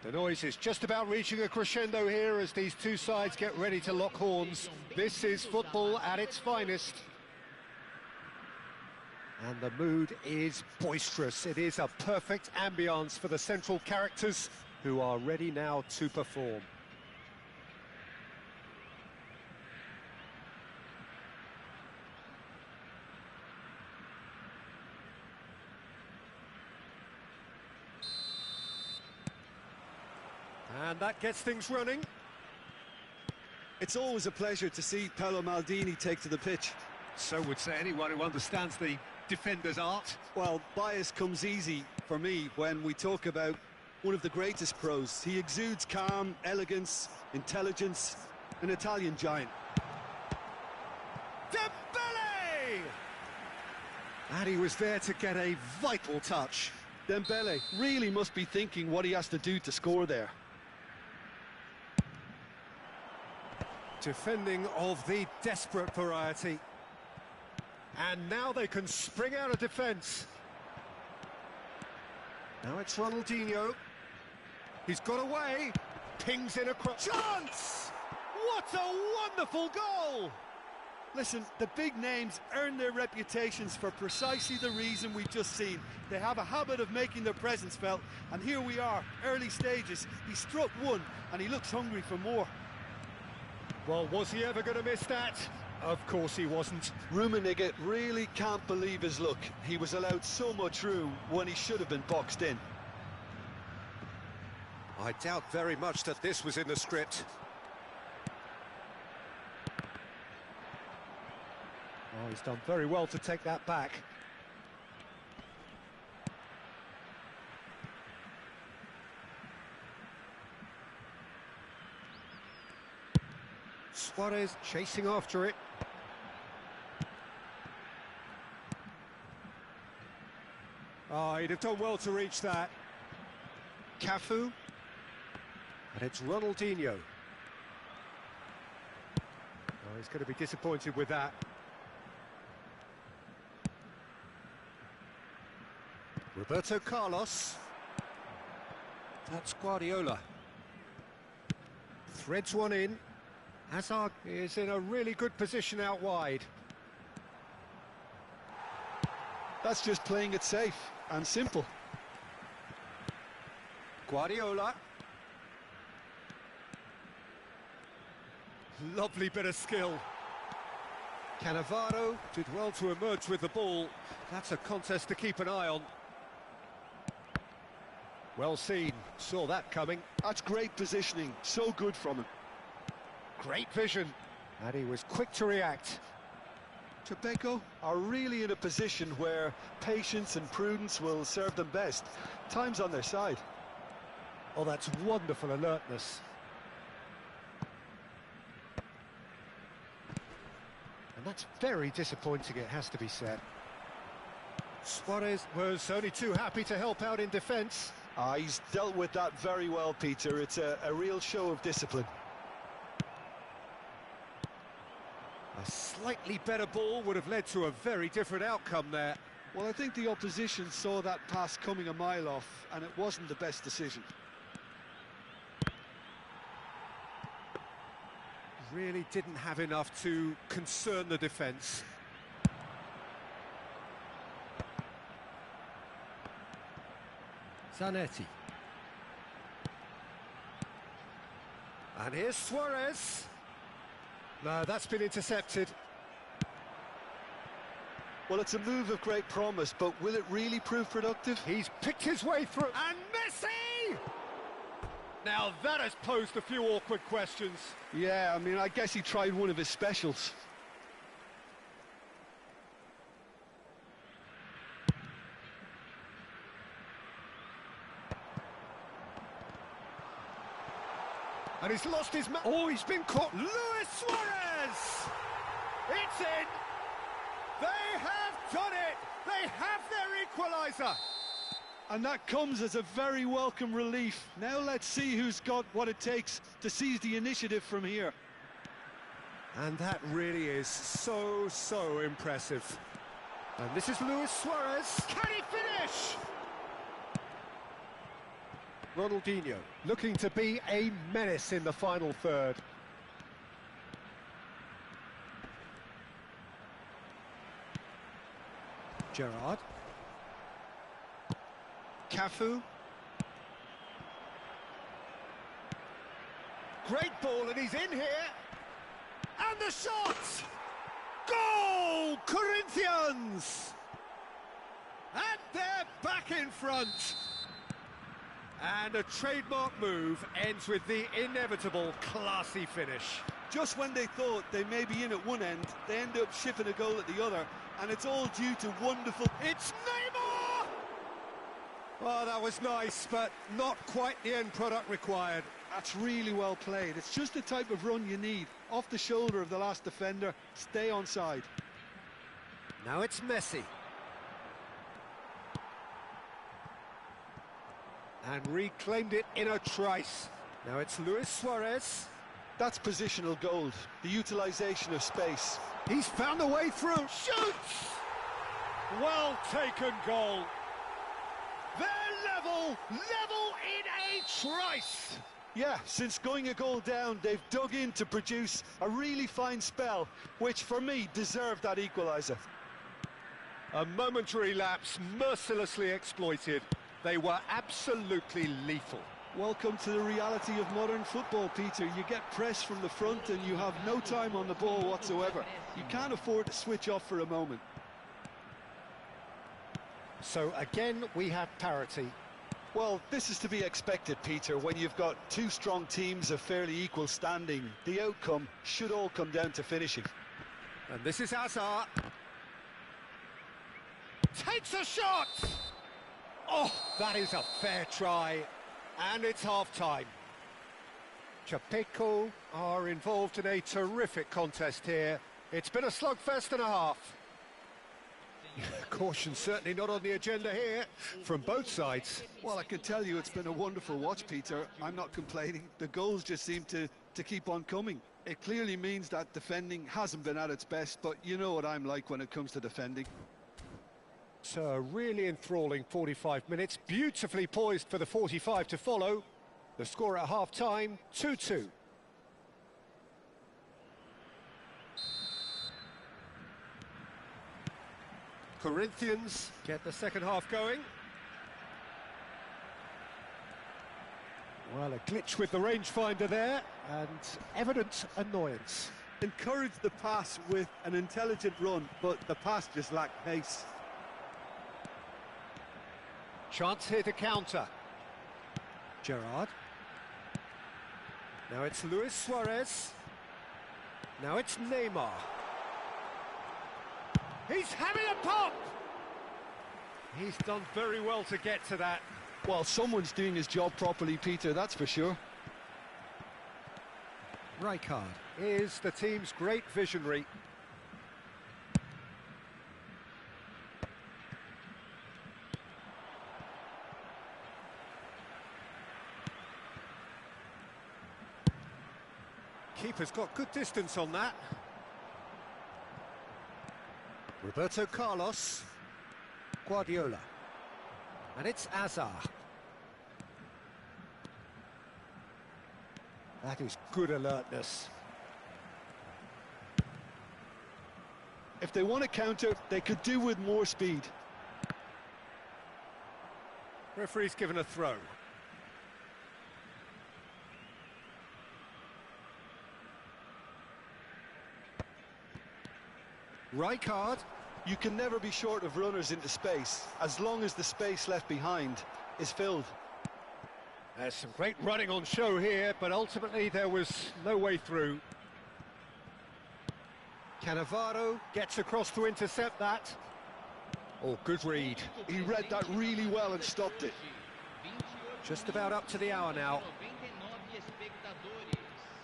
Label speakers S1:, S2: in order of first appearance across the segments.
S1: The noise is just about reaching a crescendo here as these two sides get ready to lock horns. This is football at its finest. And the mood is boisterous. It is a perfect ambience for the central characters who are ready now to perform. And that gets things running.
S2: It's always a pleasure to see Paolo Maldini take to the pitch.
S1: So would say anyone who understands the defender's art.
S2: Well, bias comes easy for me when we talk about one of the greatest pros. He exudes calm, elegance, intelligence, an Italian giant.
S1: Dembele! And he was there to get a vital touch.
S2: Dembele really must be thinking what he has to do to score there.
S1: Defending of the desperate variety. And now they can spring out of defence. Now it's Ronaldinho. He's got away. Pings in across. Chance! What a wonderful goal!
S2: Listen, the big names earn their reputations for precisely the reason we've just seen. They have a habit of making their presence felt, and here we are, early stages. He struck one, and he looks hungry for more.
S1: Well, was he ever going to miss that? Of course he wasn't.
S2: Rummenigge really can't believe his luck. He was allowed so much room when he should have been boxed in.
S1: I doubt very much that this was in the script. Oh, he's done very well to take that back. Suarez chasing after it. Oh, he'd have done well to reach that. Cafu. And it's Ronaldinho. Oh, he's going to be disappointed with that. Roberto Carlos. That's Guardiola. Threads one in. Hazard is in a really good position out wide.
S2: That's just playing it safe and simple.
S1: Guardiola. Lovely bit of skill. Cannavaro did well to emerge with the ball. That's a contest to keep an eye on. Well seen, saw that coming.
S2: That's great positioning, so good from him.
S1: Great vision, and he was quick to react.
S2: Tribeco are really in a position where patience and prudence will serve them best. Time's on their side.
S1: Oh, that's wonderful alertness. And that's very disappointing, it has to be said. Suarez was only too happy to help out in defence.
S2: He's dealt with that very well, Peter. It's a real show of discipline.
S1: A slightly better ball would have led to a very different outcome there.
S2: Well, I think the opposition saw that pass coming a mile off, and it wasn't the best decision.
S1: Really didn't have enough to concern the defence. Zanetti. And here's Suarez. No, that's been intercepted.
S2: Well, it's a move of great promise, but will it really prove productive?
S1: He's picked his way through. And Messi! Now that has posed a few awkward questions.
S2: Yeah, I mean, I guess he tried one of his specials.
S1: And he's lost his oh, he's been caught. Luis Suarez! It's in! They have done it! They have their equaliser!
S2: And that comes as a very welcome relief. Now let's see who's got what it takes to seize the initiative from here.
S1: And that really is so impressive. And this is Luis Suarez. Can he finish? Ronaldinho, looking to be a menace in the final third. Gerrard. Cafu. Great ball, and he's in here. And the shot! Goal! Corinthians! And they're back in front. And a trademark move ends with the inevitable classy finish.
S2: Just when they thought they may be in at one end, they end up shipping a goal at the other, and it's all due to wonderful...
S1: It's Neymar! Oh, that was nice, but not quite the end product required.
S2: That's really well played. It's just the type of run you need. Off the shoulder of the last defender, stay onside.
S1: Now it's Messi. And reclaimed it in a trice. Now it's Luis Suarez.
S2: That's positional gold, the utilisation of space.
S1: He's found a way through. Shoots! Well taken goal. They're level in a trice.
S2: Yeah, since going a goal down, they've dug in to produce a really fine spell, which for me deserved that equaliser.
S1: A momentary lapse mercilessly exploited. They were absolutely lethal.
S2: Welcome to the reality of modern football, Peter. You get pressed from the front and you have no time on the ball whatsoever. You can't afford to switch off for a moment.
S1: So again, we have parity.
S2: Well, this is to be expected, Peter, when you've got two strong teams of fairly equal standing. The outcome should all come down to finishing.
S1: And this is Hazard. Takes a shot! Oh, that is a fair try. And it's half-time. Chapeco are involved in a terrific contest here. It's been a slugfest and a half. Caution certainly not on the agenda here from both sides.
S2: Well, I can tell you it's been a wonderful watch, Peter. I'm not complaining. The goals just seem to keep on coming. It clearly means that defending hasn't been at its best, but you know what I'm like when it comes to defending.
S1: So a really enthralling 45 minutes, beautifully poised for the 45 to follow. The score at half-time, 2-2. Corinthians get the second half going. Well, a glitch with the rangefinder there, and evident annoyance.
S2: Encourage the pass with an intelligent run, but the pass just lacked pace.
S1: Chance here to counter. Gerrard. Now it's Luis Suarez. Now it's Neymar. He's having a pop! He's done very well to get to that.
S2: Well, someone's doing his job properly, Peter, that's for sure.
S1: Rijkaard is the team's great visionary. Keeper's got good distance on that. Roberto Carlos. Guardiola. And it's Hazard. That is good alertness.
S2: If they want to counter, they could do with more speed.
S1: Referee's given a throw. Rijkaard.
S2: You can never be short of runners into space, as long as the space left behind is filled.
S1: There's some great running on show here, but ultimately there was no way through. Cannavaro gets across to intercept that. Oh, good read.
S2: He read that really well and stopped it.
S1: Just about up to the hour now.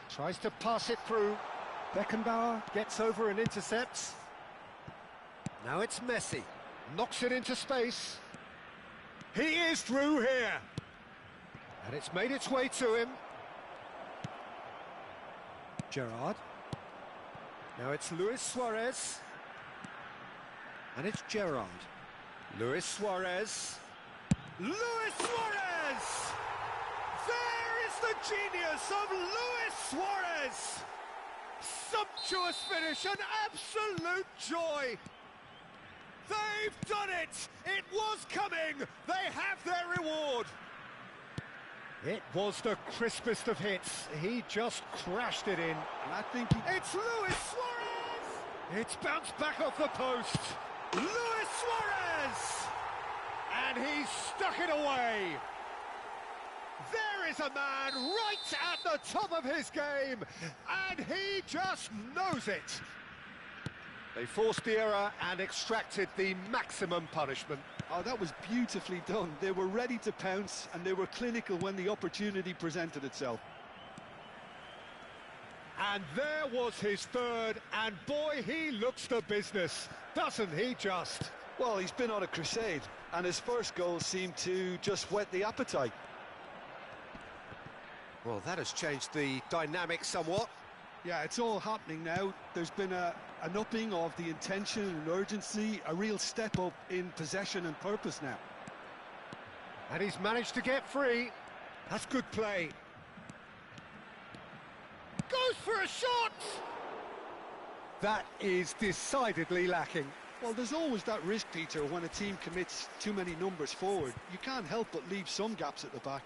S1: Tries to pass it through. Beckenbauer gets over and intercepts. Now it's Messi. Knocks it into space. He is through here. And it's made its way to him. Gerrard. Now it's Luis Suarez. And it's Gerrard. Luis Suarez. Luis Suarez! There is the genius of Luis Suarez! Sumptuous finish, an absolute joy! They've done it! It was coming! They have their reward! It was the crispest of hits. He just crashed it in.
S2: And I think
S1: It's Luis Suarez! It's bounced back off the post. Luis Suarez! And he's stuck it away. There is a man right at the top of his game, and he just knows it. They forced the error and extracted the maximum punishment.
S2: Oh, that was beautifully done. They were ready to pounce, and they were clinical when the opportunity presented itself.
S1: And there was his third, and boy, he looks the business, doesn't he just?
S2: Well, he's been on a crusade, and his first goal seemed to just whet the appetite.
S1: Well, that has changed the dynamic somewhat.
S2: Yeah, it's all happening now. There's been an upping of the intention and urgency, a real step up in possession and purpose now.
S1: And he's managed to get free. That's good play. Goes for a shot! That is decidedly lacking.
S2: Well, there's always that risk, Peter, when a team commits too many numbers forward. You can't help but leave some gaps at the back.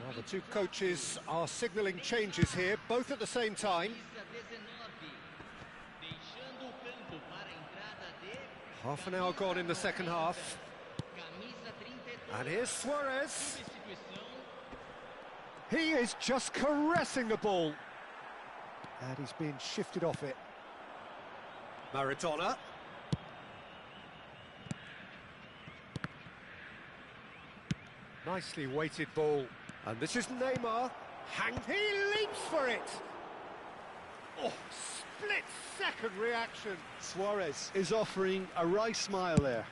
S1: Well, the two coaches are signalling changes here, both at the same time. Half an hour gone in the second half. And here's Suarez. He is just caressing the ball. And he's being shifted off it. Maradona. Nicely weighted ball. And this is Neymar. He leaps for it. Oh, split-second reaction.
S2: Suarez is offering a wry smile there.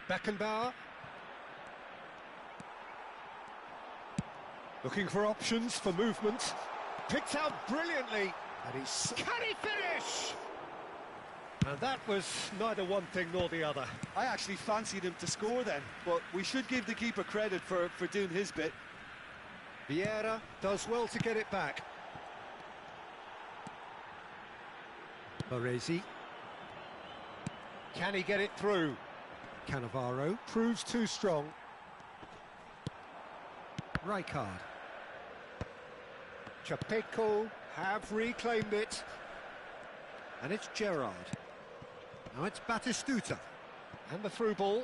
S1: Beckenbauer. Looking for options for movement. Picked out brilliantly. And he's... Can he finish? And that was neither one thing nor the other.
S2: I actually fancied him to score then, but we should give the keeper credit for doing his bit.
S1: Vieira does well to get it back. Baresi. Can he get it through? Cannavaro proves too strong. Rijkaard. Chapeco have reclaimed it. And it's Gerrard. Now it's Batistuta. And the through ball.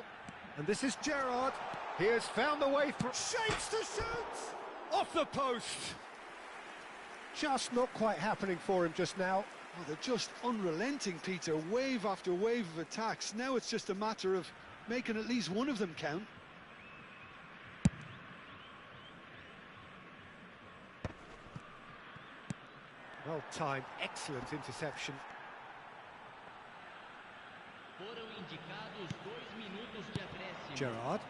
S1: And this is Gerrard. He has found the way through. Shakes to shoot! Off the post! Just not quite happening for him just now.
S2: Oh, they're just unrelenting, Peter. Wave after wave of attacks. Now it's just a matter of making at least one of them count.
S1: Well timed, excellent interception. Gerrard.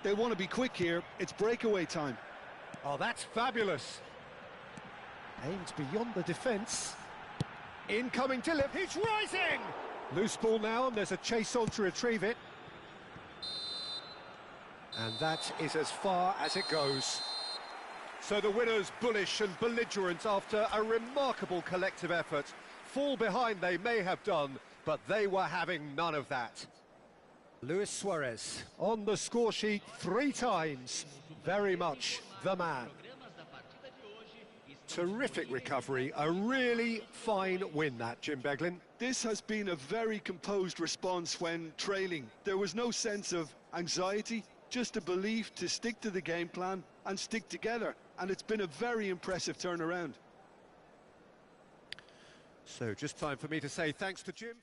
S2: They want to be quick here. It's breakaway time.
S1: Oh, that's fabulous. Aims beyond the defence. Incoming delivery. He's rising! Loose ball now, and there's a chase on to retrieve it. And that is as far as it goes. So the winners bullish and belligerent after a remarkable collective effort. Fall behind they may have done, but they were having none of that. Luis Suarez on the score sheet 3 times. Very much the man. Terrific recovery, a really fine win that, Jim Beglin.
S2: This has been a very composed response when trailing. There was no sense of anxiety, just a belief to stick to the game plan and stick together. And it's been a very impressive turnaround.
S1: So just time for me to say thanks to Jim.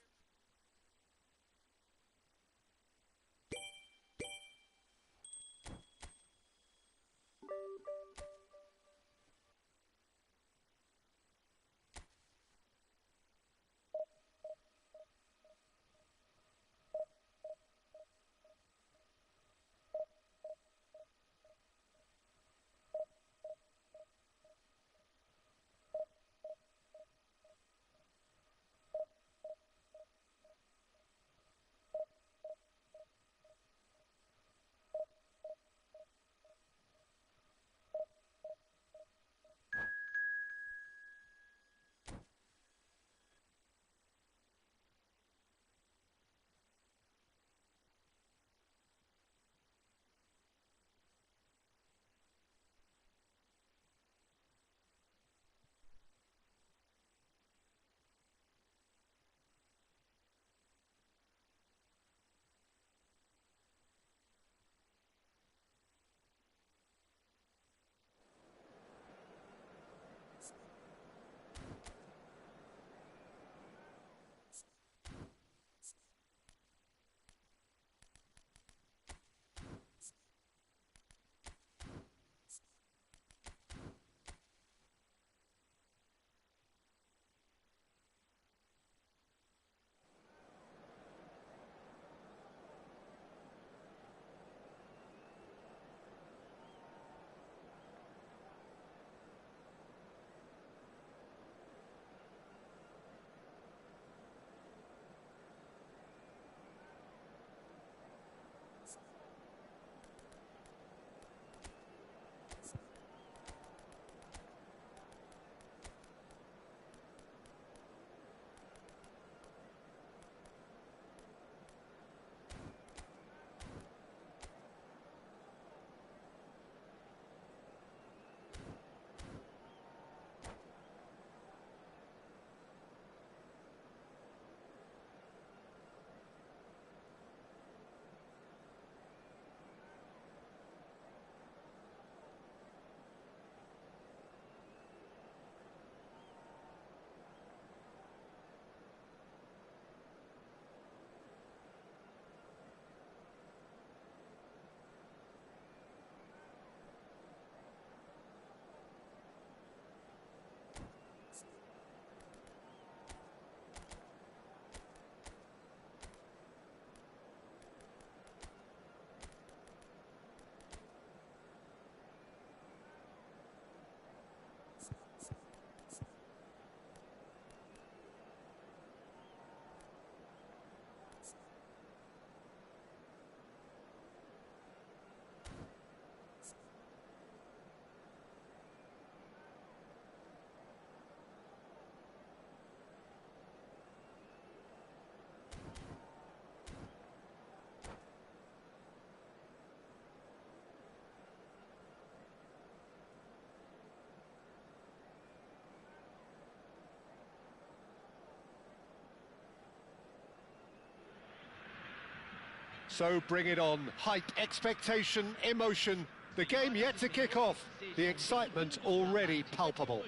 S1: So bring it on. Hype, expectation, emotion. The game yet to kick off. The excitement already palpable.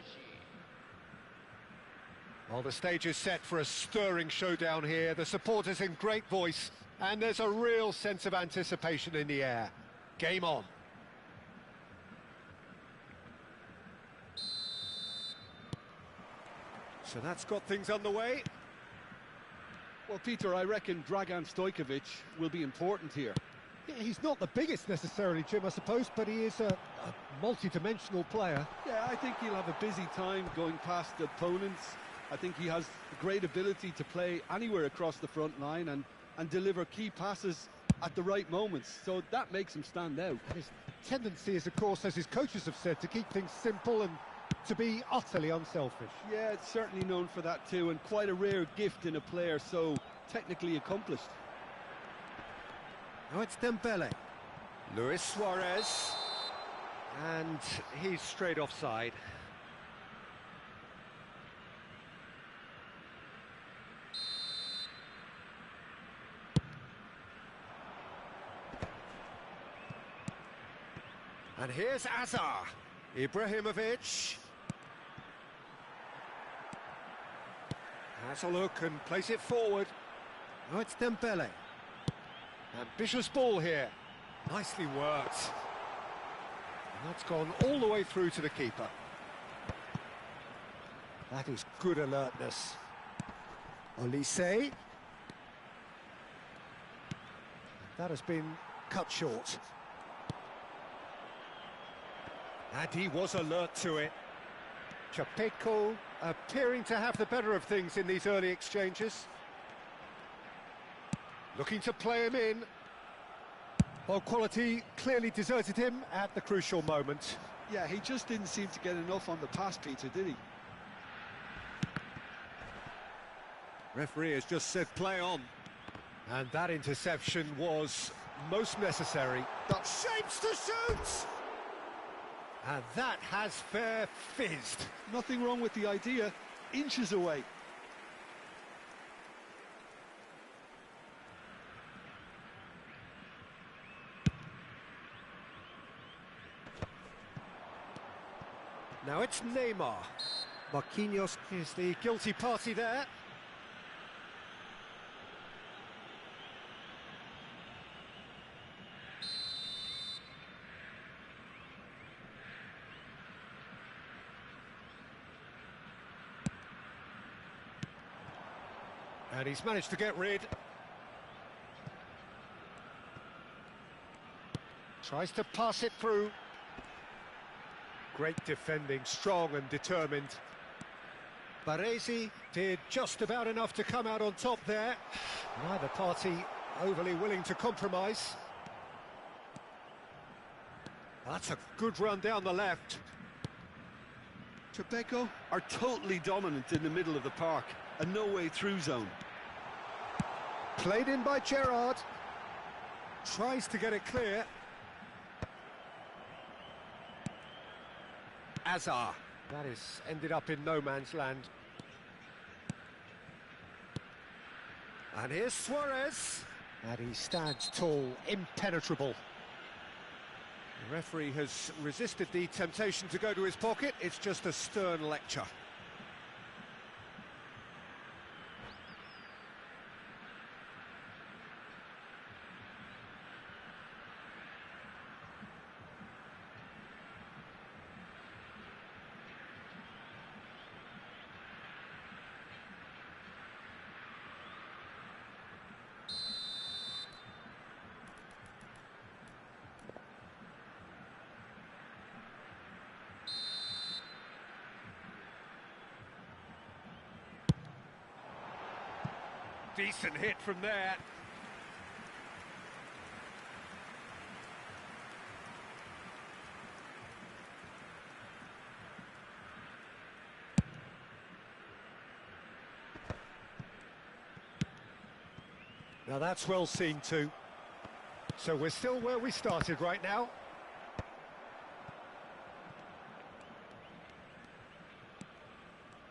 S1: Well, the stage is set for a stirring showdown here. The supporters in great voice, and there's a real sense of anticipation in the air. Game on. So that's got things underway.
S2: Well, Peter, I reckon Dragan Stojkovic will be important here.
S1: Yeah, he's not the biggest necessarily, Jim, I suppose, but he is a multi-dimensional player.
S2: Yeah, I think he'll have a busy time going past opponents. I think he has great ability to play anywhere across the front line and deliver key passes at the right moments, so that makes him stand out.
S1: And his tendency is, of course, as his coaches have said, to keep things simple and to be utterly unselfish.
S2: Yeah, it's certainly known for that too, and quite a rare gift in a player so technically accomplished.
S1: Now it's Dembele. Luis Suarez. And he's straight offside. And here's Azar. Ibrahimovic. Has a look and plays it forward. Now it's Dembele. Ambitious ball here. Nicely worked. And that's gone all the way through to the keeper. That is good alertness. Olise. That has been cut short. And he was alert to it. Chapeco appearing to have the better of things in these early exchanges. Looking to play him in. Well, quality clearly deserted him at the crucial moment.
S2: Yeah, he just didn't seem to get enough on the pass, Peter, did he?
S1: Referee has just said play on. And that interception was most necessary. Got shapes to shoot! And that has fair fizzed.
S2: Nothing wrong with the idea, inches away.
S1: Now it's Neymar. Marquinhos is the guilty party there. And he's managed to get rid. Tries to pass it through. Great defending, strong and determined. Baresi did just about enough to come out on top there. Neither party overly willing to compromise. That's a good run down the left.
S2: Chapeco are totally dominant in the middle of the park. A no-way through zone.
S1: Played in by Gerrard. Tries to get it clear. Azar. That is ended up in no man's land. And here's Suarez. And he stands tall, impenetrable. The referee has resisted the temptation to go to his pocket. It's just a stern lecture. Decent hit from there. Now that's well seen too. So we're still where we started right now.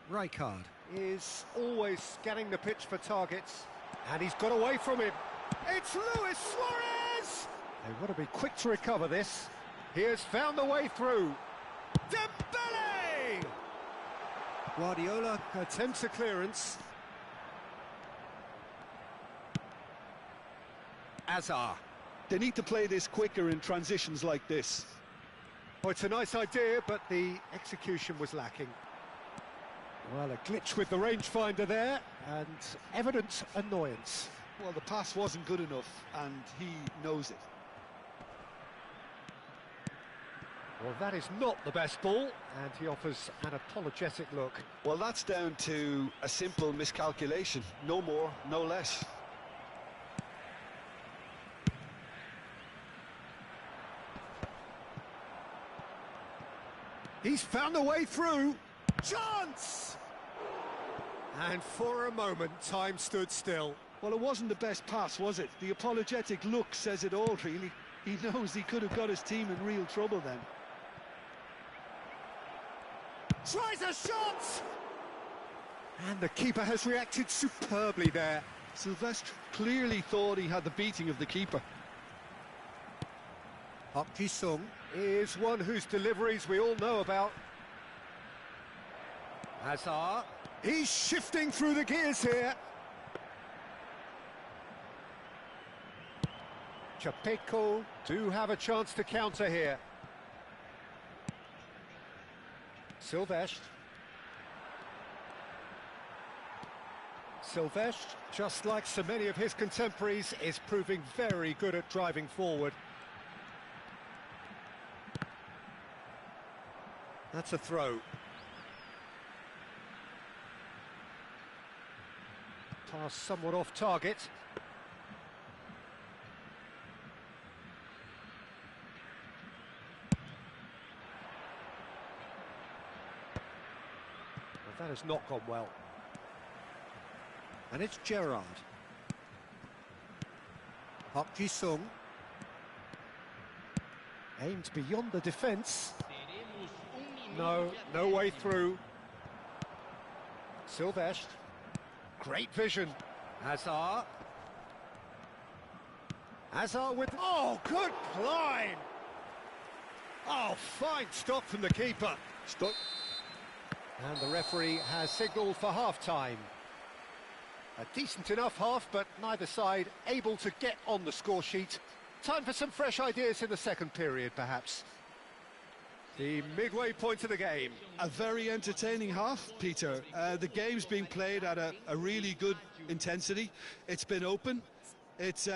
S1: Rijkaard is always scanning the pitch for targets, and he's got away from him. It's Luis Suarez! They want to be quick to recover this. He has found the way through. Dembele! Guardiola attempts a clearance. Azar.
S2: They need to play this quicker in transitions like this.
S1: Oh, it's a nice idea, but the execution was lacking. Well, a glitch with the rangefinder there, and evident annoyance.
S2: Well, the pass wasn't good enough, and he knows it.
S1: Well, that is not the best ball, and he offers an apologetic look.
S2: Well, that's down to a simple miscalculation. No more, no less.
S1: He's found a way through. Chance! And for a moment, time stood still.
S2: Well, it wasn't the best pass, was it? The apologetic look says it all, really. He knows he could have got his team in real trouble then.
S1: Tries a shot! And the keeper has reacted superbly there.
S2: Silvestre clearly thought he had the beating of the keeper.
S1: Park Ji-sung is one whose deliveries we all know about. Hazard. He's shifting through the gears here. Chapeko do have a chance to counter here. Silvestre. Silvestre, just like so many of his contemporaries, is proving very good at driving forward. That's a throw. Pass somewhat off target. Well, that has not gone well. And it's Gerrard. Park Ji-sung. Aimed beyond the defence. No way through. Silvestre. Great vision. Hazard. Hazard with... Oh, good line! Oh, fine stop from the keeper. Stop. And the referee has signalled for half-time. A decent enough half, but neither side able to get on the score sheet. Time for some fresh ideas in the second period, perhaps. The midway point of the game.
S2: A very entertaining half, Peter. The game's being played at a really good intensity. It's been open. It's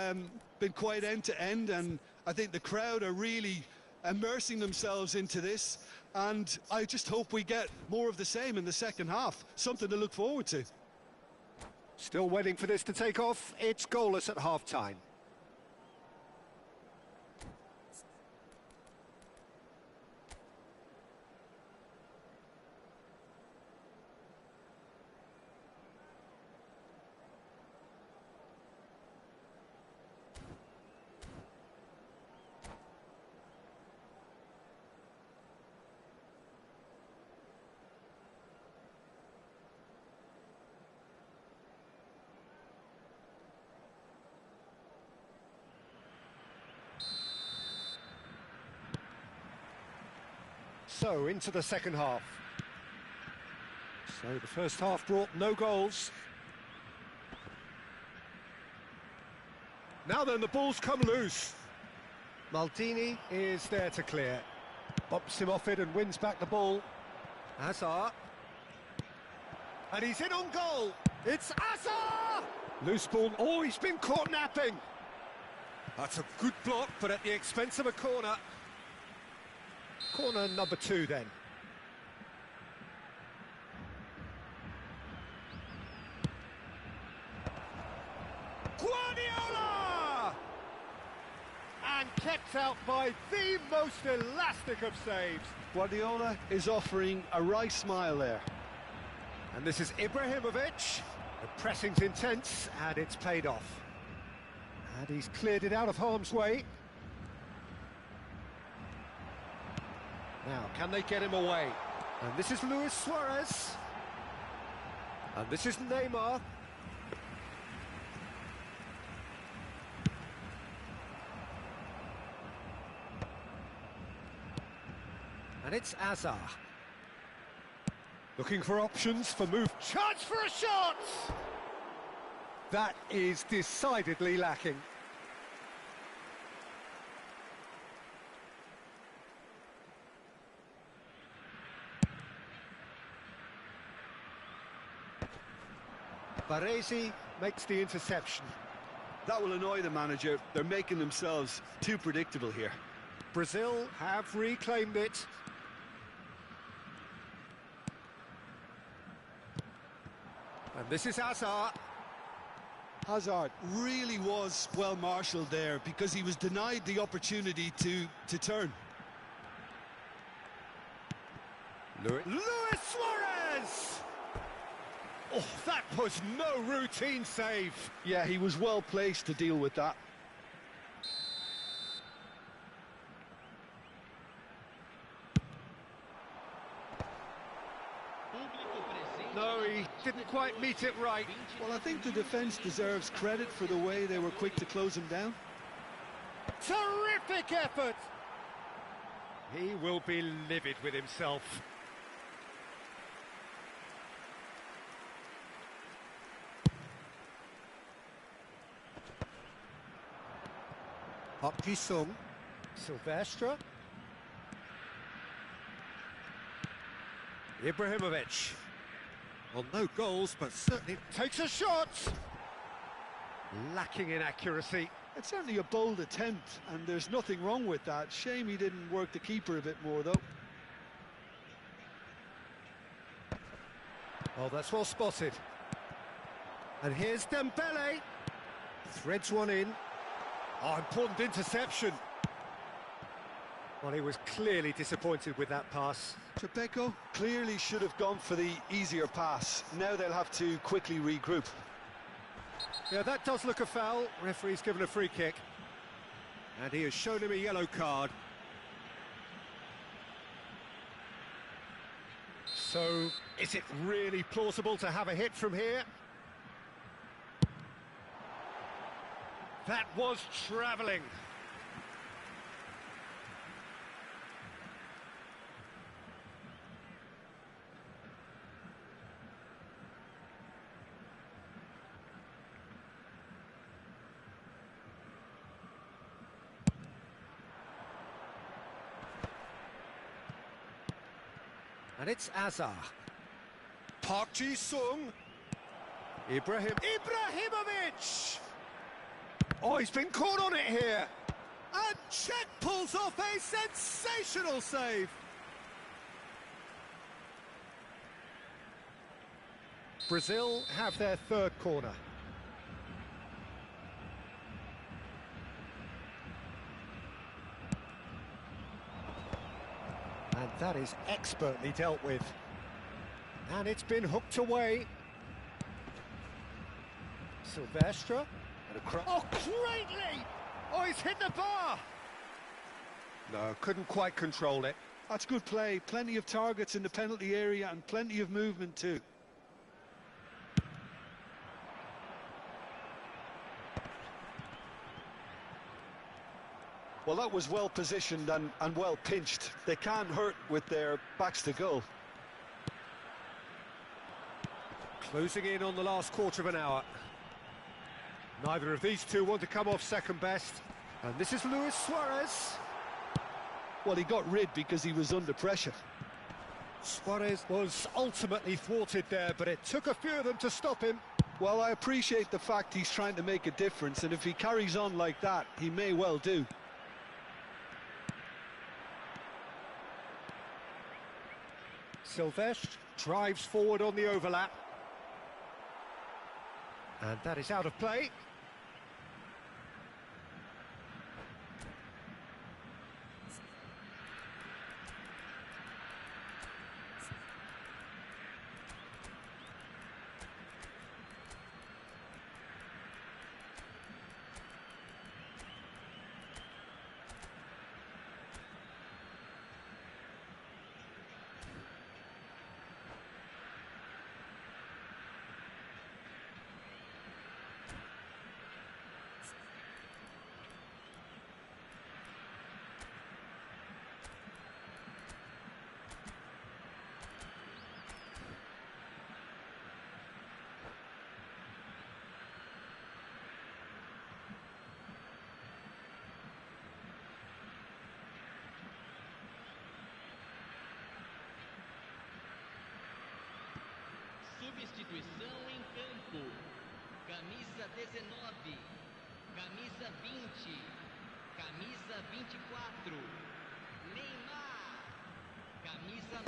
S2: been quite end-to-end, and I think the crowd are really immersing themselves into this. And I just hope we get more of the same in the second half. Something to look forward to.
S1: Still waiting for this to take off. It's goalless at half-time. So, into the second half. So, the first half brought no goals. Now then, the ball's come loose. Maldini is there to clear. Bumps him off it and wins back the ball. Hazard. And he's in on goal. It's Hazard! Loose ball. Oh, he's been caught napping. That's a good block, but at the expense of a corner. Corner number 2 then. Guardiola! And kept out by the most elastic of saves.
S2: Guardiola is offering a right smile there.
S1: And this is Ibrahimovic. The pressing's intense and it's paid off. And he's cleared it out of harm's way. Now, can they get him away? And this is Luis Suarez. And this is Neymar. And it's Hazard. Looking for options for move. Chance for a shot! That is decidedly lacking. Baresi makes the interception.
S2: That will annoy the manager. They're making themselves too predictable here.
S1: Brazil have reclaimed it. And this is Hazard.
S2: Hazard really was well marshalled there because he was denied the opportunity to turn.
S1: Luis Suarez! Oh, that was no routine save.
S2: Yeah, he was well placed to deal with that.
S1: No, he didn't quite meet it right.
S2: Well, I think the defence deserves credit for the way they were quick to close him down.
S1: Terrific effort! He will be livid with himself. Park Ji-sung. Silvestre. Ibrahimovic. Well, no goals, but certainly takes a shot. Lacking in accuracy.
S2: It's certainly a bold attempt, and there's nothing wrong with that. Shame he didn't work the keeper a bit more, though.
S1: Oh, that's well spotted. And here's Dembele. Threads one in. Oh, important interception. Well, he was clearly disappointed with that pass.
S2: Tribeco clearly should have gone for the easier pass. Now they'll have to quickly regroup.
S1: Yeah, that does look a foul. Referee's given a free kick. And he has shown him a yellow card. So, is it really plausible to have a hit from here? That was travelling. And it's Azar. Park Ji-sung. Ibrahimovic! Oh, he's been caught on it here. And Czech pulls off a sensational save. Brazil have their third corner. And that is expertly dealt with. And it's been hooked away. Silvestre. And oh, greatly! Oh, he's hit the bar! No, couldn't quite control it.
S2: That's good play. Plenty of targets in the penalty area and plenty of movement too. Well, that was well positioned and well pinched. They can't hurt with their backs to goal.
S1: Closing in on the last quarter of an hour. Neither of these two want to come off second best. And this is Luis Suarez.
S2: Well, he got rid because he was under pressure.
S1: Suarez was ultimately thwarted there, but it took a few of them to stop him.
S2: Well, I appreciate the fact he's trying to make a difference, and if he carries on like that, he may well do.
S1: Silvestre drives forward on the overlap. And that is out of play.
S3: Substituição em campo. Camisa 19, camisa 20, camisa 24, Neymar, camisa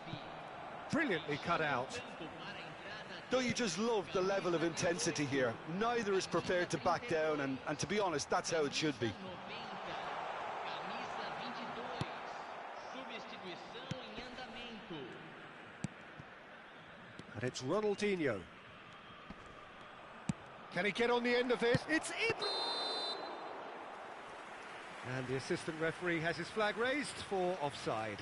S3: 9.
S1: Brilliantly cut out.
S2: Don't you just love the level of intensity here? Neither is prepared to back down, and to be honest, that's how it should be.
S3: Camisa 22, substituição em andamento.
S1: And it's Ronaldinho. Can he get on the end of this? It's And the assistant referee has his flag raised for offside.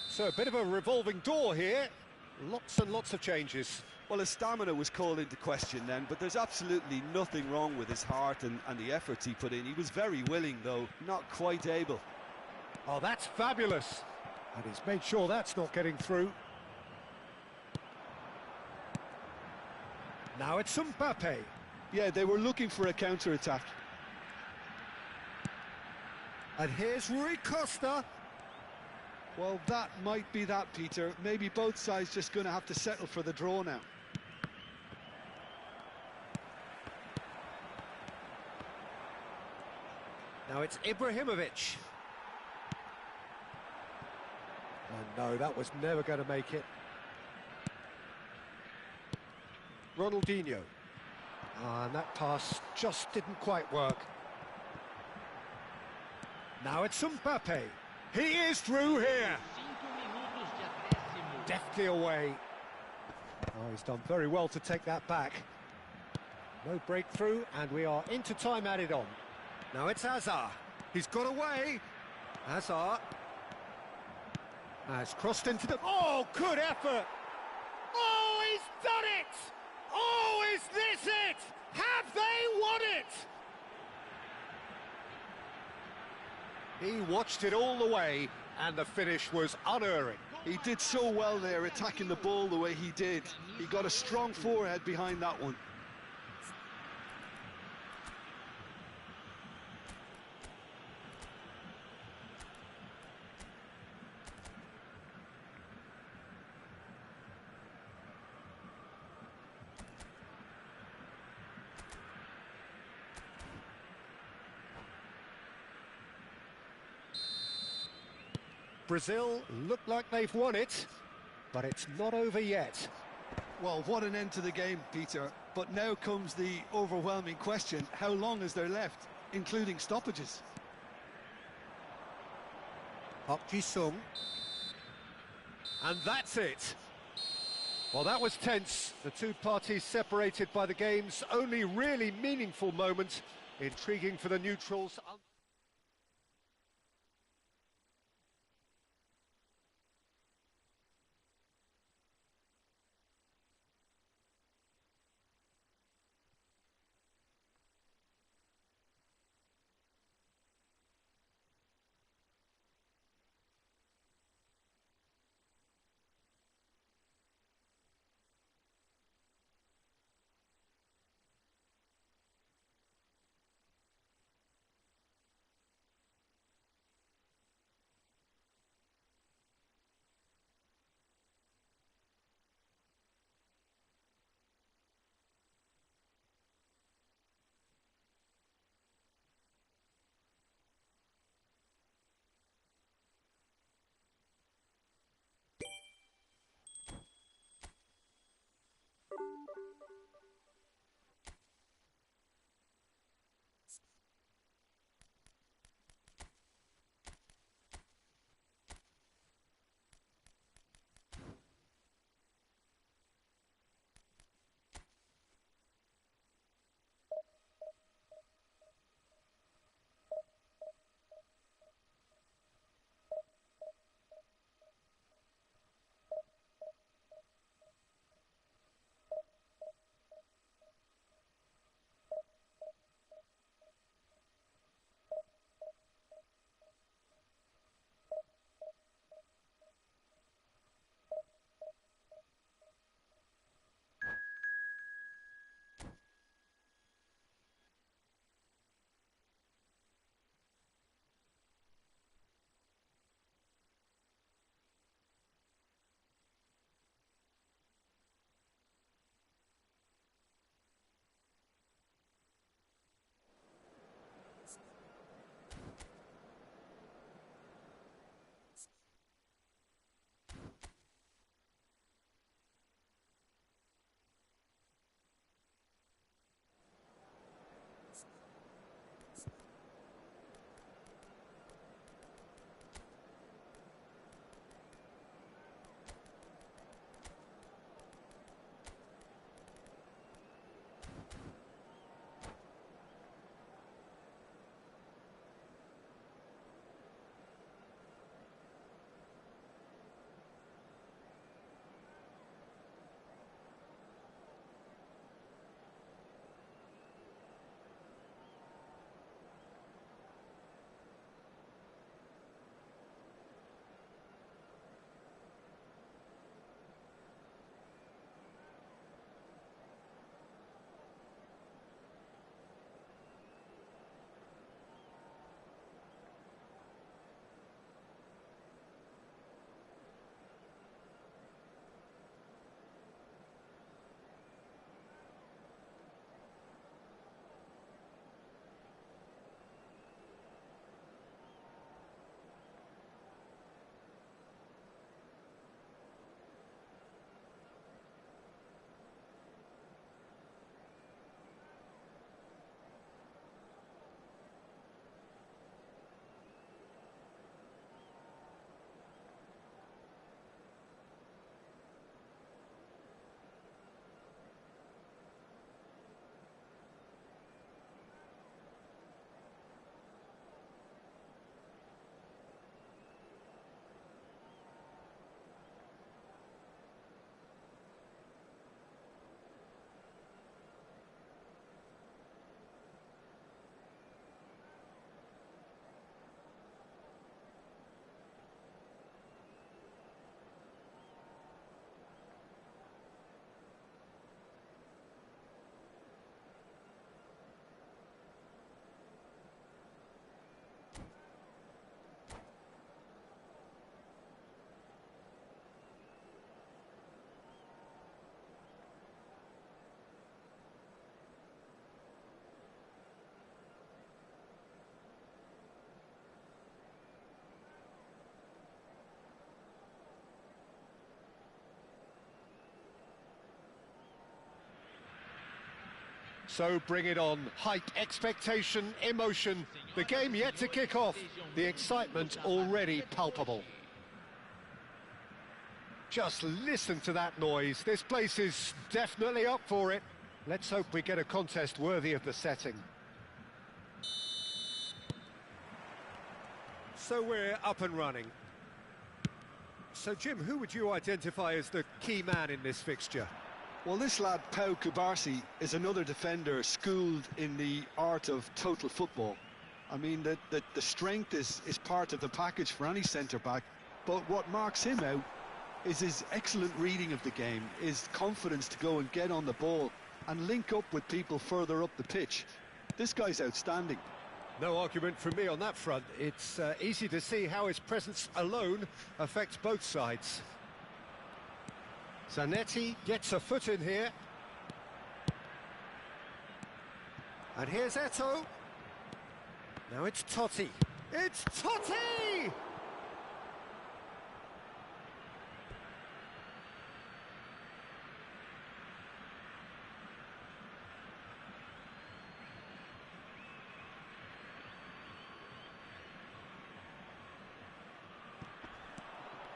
S1: So a bit of a revolving door here. Lots and lots of changes.
S2: Well, his stamina was called into question then, but there's absolutely nothing wrong with his heart and the efforts he put in. He was very willing, though, not quite able.
S1: Oh, that's fabulous. And he's made sure that's not getting through. Now it's Mbappe.
S2: Yeah, they were looking for a counter-attack.
S1: And here's Rui Costa.
S2: Well, that might be that, Peter. Maybe both sides just going to have to settle for the draw now.
S1: Now it's Ibrahimovic. Oh no, that was never going to make it. Ronaldinho. And that pass just didn't quite work. Now it's Mbappe. He is through here. Deftly away. Oh, he's done very well to take that back. No breakthrough, and we are into time added on. Now it's Hazard. He's got away. Hazard has crossed into the... Oh, good effort. Oh, he's done it. Oh, is this it? Have they won it? He watched it all the way, and the finish was unerring.
S2: He did so well there, attacking the ball the way he did. He got a strong forehead behind that one.
S1: Brazil look like they've won it, but it's not over yet.
S2: Well, what an end to the game, Peter. But now comes the overwhelming question: how long is there left, including stoppages?
S1: Park Ji-sung. And that's it. Well, that was tense. The two parties separated by the game's only really meaningful moment. Intriguing for the neutrals. So bring it on. Hype, expectation, emotion. The game yet to kick off. The excitement already palpable. Just listen to that noise. This place is definitely up for it. Let's hope we get a contest worthy of the setting. So we're up and running. So Jim, who would you identify as the key man in this fixture?
S2: Well, this lad, Pau Kubarsi, is another defender schooled in the art of total football. I mean, the strength is part of the package for any centre-back, but what marks him out is his excellent reading of the game, his confidence to go and get on the ball and link up with people further up the pitch. This guy's outstanding.
S1: No argument from me on that front. It's easy to see how his presence alone affects both sides. Zanetti gets a foot in here. And here's Eto'o. Now it's Totti. It's Totti!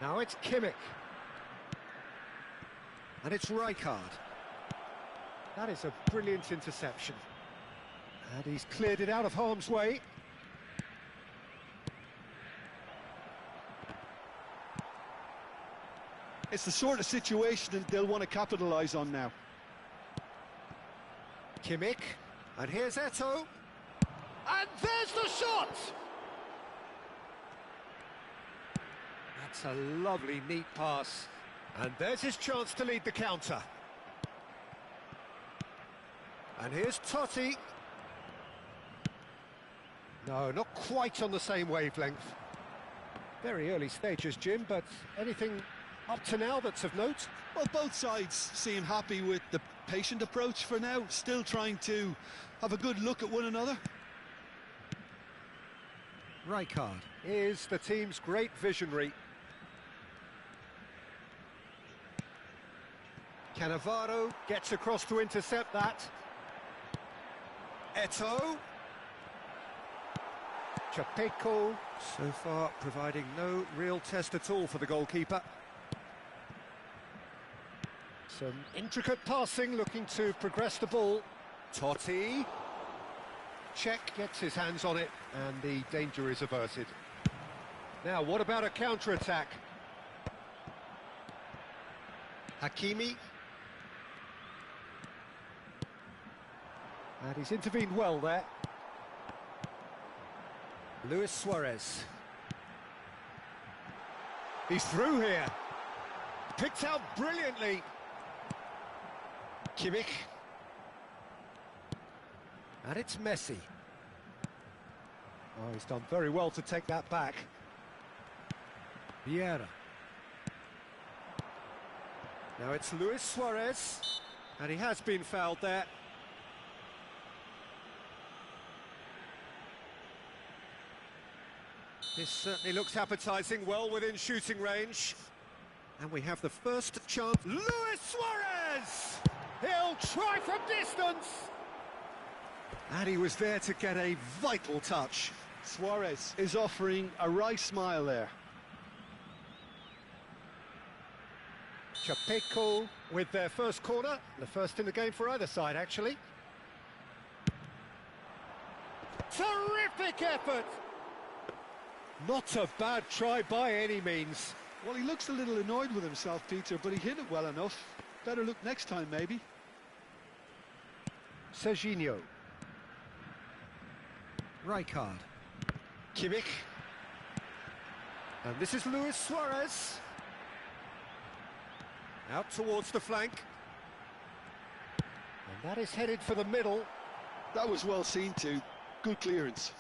S1: Now it's Kimmich. And it's Rijkaard. That is a brilliant interception. And he's cleared it out of harm's way.
S2: It's the sort of situation that they'll want to capitalise on now.
S1: Kimmich. And here's Eto'o. And there's the shot! That's a lovely, neat pass. And there's his chance to lead the counter. And here's Totti. No, not quite on the same wavelength. Very early stages, Jim, but anything up to now that's of note?
S2: Well, both sides seem happy with the patient approach for now, still trying to have a good look at one another.
S1: Rijkaard is the team's great visionary. Cannavaro gets across to intercept that. Eto'o. Chapeco, so far providing no real test at all for the goalkeeper. Some intricate passing, looking to progress the ball. Totti. Cech gets his hands on it, and the danger is averted. Now, what about a counter-attack? Hakimi. And he's intervened well there. Luis Suarez. He's through here. Picked out brilliantly. Kimmich. And it's Messi. Oh, he's done very well to take that back. Vieira. Now it's Luis Suarez. And he has been fouled there. This certainly looks appetising, well within shooting range. And we have the first chance. Luis Suarez! He'll try from distance! And he was there to get a vital touch.
S2: Suarez is offering a wry smile there.
S1: Chapeco with their first corner. The first in the game for either side, actually. Terrific effort! Not a bad try by any means.
S2: Well, he looks a little annoyed with himself, Peter, but he hit it well enough. Better look next time, maybe.
S1: Serginho. Rijkaard. Kimmich. And this is Luis Suarez. Out towards the flank. And that is headed for the middle.
S2: That was well seen too. Good clearance.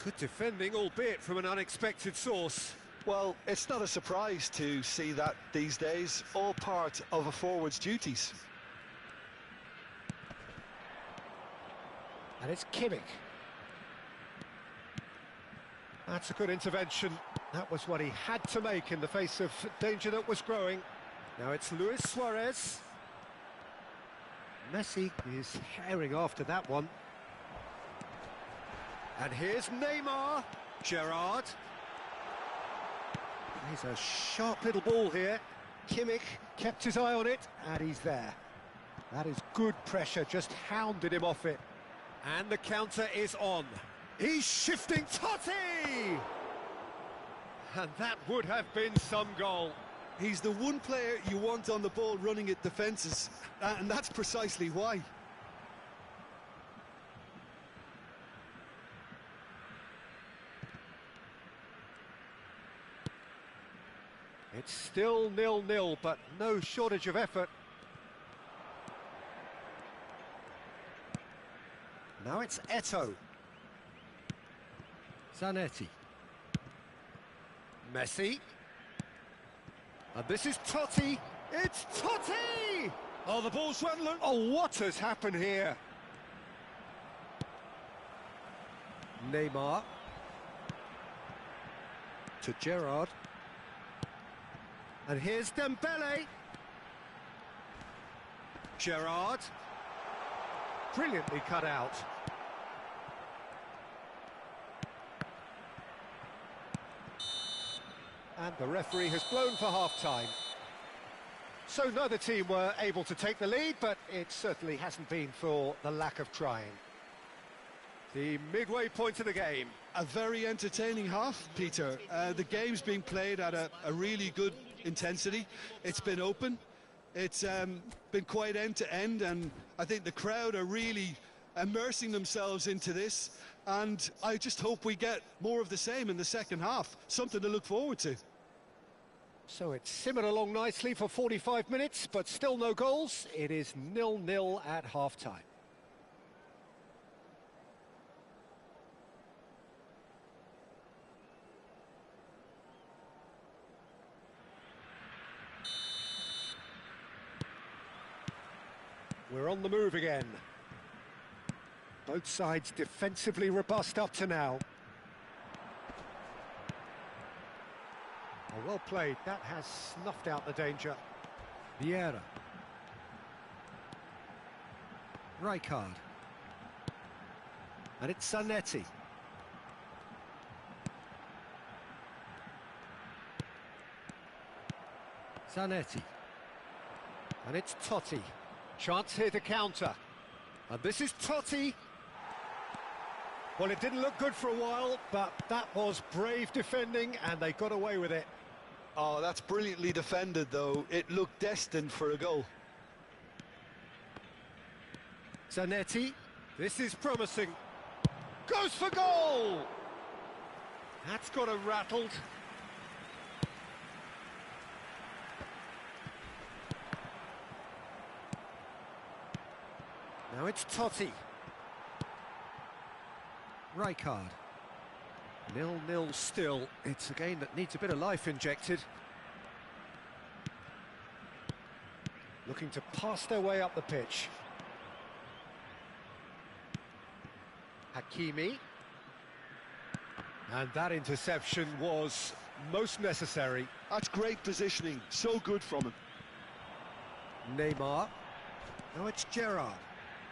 S1: Good defending, albeit from an unexpected source.
S2: Well, it's not a surprise to see that these days, all part of a forward's duties.
S1: And it's Kimmich. That's a good intervention. That was what he had to make in the face of danger that was growing. Now it's Luis Suarez. Messi is herring after that one. And here's Neymar. Gerrard. He's a sharp little ball here. Kimmich kept his eye on it, and he's there. That is good pressure, just hounded him off it. And the counter is on. He's shifting. Totti! And that would have been some goal.
S2: He's the one player you want on the ball running at defences, and that's precisely why.
S1: It's still 0-0, but no shortage of effort. Now it's Eto'o. Zanetti. Messi. And this is Totti. It's Totti!
S2: Oh, the ball's run.
S1: Oh, what has happened here? Neymar. To Gerrard. And here's Dembele. Gerrard. Brilliantly cut out. And the referee has blown for half-time. So neither team were able to take the lead, but it certainly hasn't been for the lack of trying. The midway point of the game.
S2: A very entertaining half, Peter. The game's being played at a really good intensity. It's been open. It's been quite end-to-end, and I think the crowd are really immersing themselves into this, and I just hope we get more of the same in the second half. Something to look forward to.
S1: So it's simmered along nicely for 45 minutes, but still no goals. It is 0-0 at half-time. We're on the move again. Both sides defensively robust up to now. Oh, well played. That has snuffed out the danger. Vieira. Rijkaard. And it's Zanetti. Zanetti. And it's Totti. Chance here to counter. And this is Totti. Well, it didn't look good for a while, but that was brave defending, and they got away with it.
S2: Oh, that's brilliantly defended, though. It looked destined for a goal.
S1: Zanetti. This is promising. Goes for goal! That's got her rattled. Now it's Totti. Rijkaard. 0-0 still. It's a game that needs a bit of life injected. Looking to pass their way up the pitch. Hakimi. And that interception was most necessary.
S2: That's great positioning. So good from him.
S1: Neymar. Now it's Gerrard.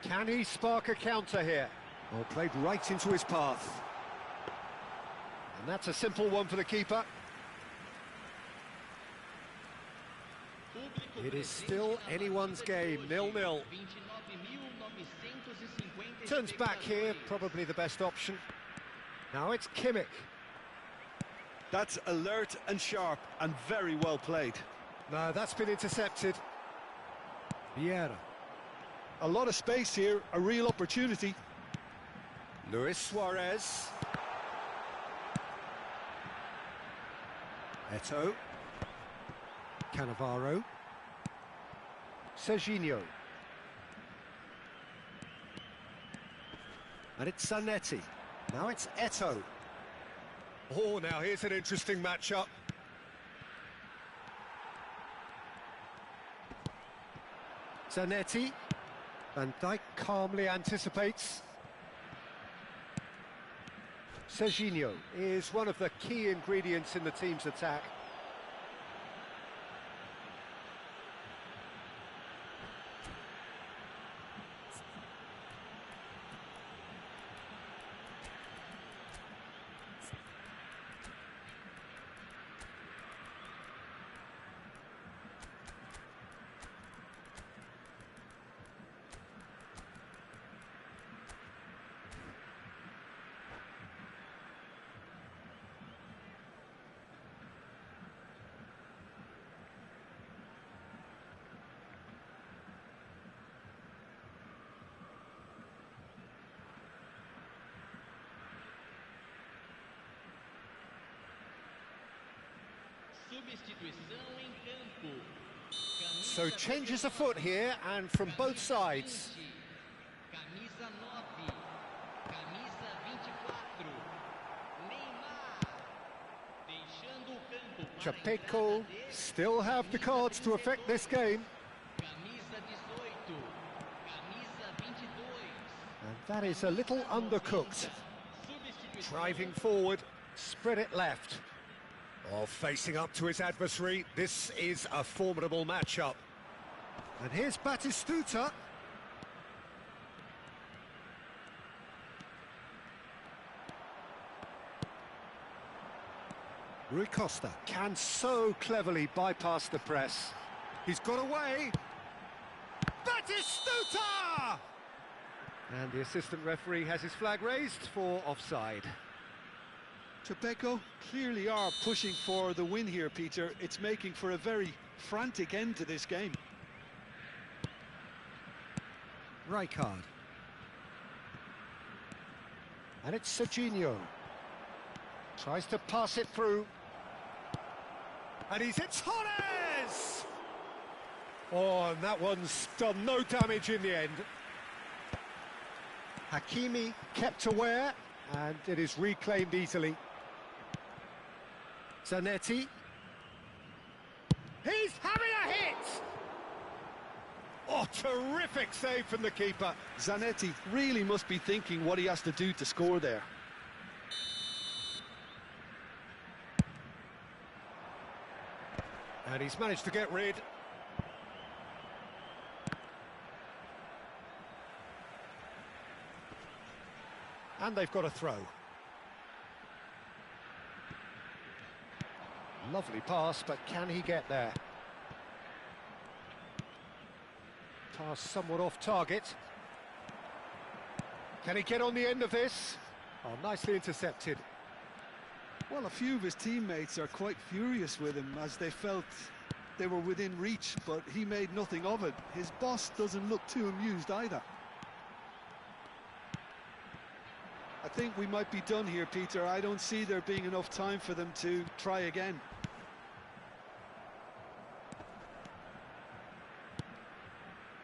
S1: Can he spark a counter here? Well, played right into his path. And that's a simple one for the keeper. It is still anyone's game, 0-0. Turns back here, probably the best option. Now it's Kimmich.
S2: That's alert and sharp and very well played.
S1: No, that's been intercepted. Vieira.
S2: A lot of space here, a real opportunity.
S1: Luis Suarez. Eto'o. Cannavaro. Serginho. And it's Zanetti. Now it's Eto'o. Oh, now here's an interesting matchup. Zanetti. Van Dijk calmly anticipates. Serginho is one of the key ingredients in the team's attack.
S3: Substituição em campo. Camisa
S1: So changes afoot here and from both sides.
S3: 20, camisa 9, camisa 24, Neymar. Deixando o campo para a
S1: Chapeco
S3: entrada dele,
S1: still have the cards to affect this game.
S3: camisa 18, camisa 22.
S1: And that is a little undercooked. Driving forward, spread it left. Oh, facing up to his adversary, this is a formidable matchup. And here's Batistuta. Rui Costa can so cleverly bypass the press. He's got away. Batistuta! And the assistant referee has his flag raised for offside.
S2: Chapeco clearly are pushing for the win here, Peter. It's making for a very frantic end to this game.
S1: Rijkaard. And it's Serginho. Tries to pass it through. And he's hit Torres! Oh, and that one's done no damage in the end. Hakimi kept aware, and it is reclaimed easily. Zanetti. He's having a hit! Oh, terrific save from the keeper.
S2: Zanetti really must be thinking what he has to do to score there.
S1: And he's managed to get rid. And they've got a throw. Lovely pass, but can he get there? Pass somewhat off target. Can he get on the end of this? Oh, nicely intercepted.
S2: Well, a few of his teammates are quite furious with him as they felt they were within reach, but he made nothing of it. His boss doesn't look too amused either. I think we might be done here, Peter. I don't see there being enough time for them to try again.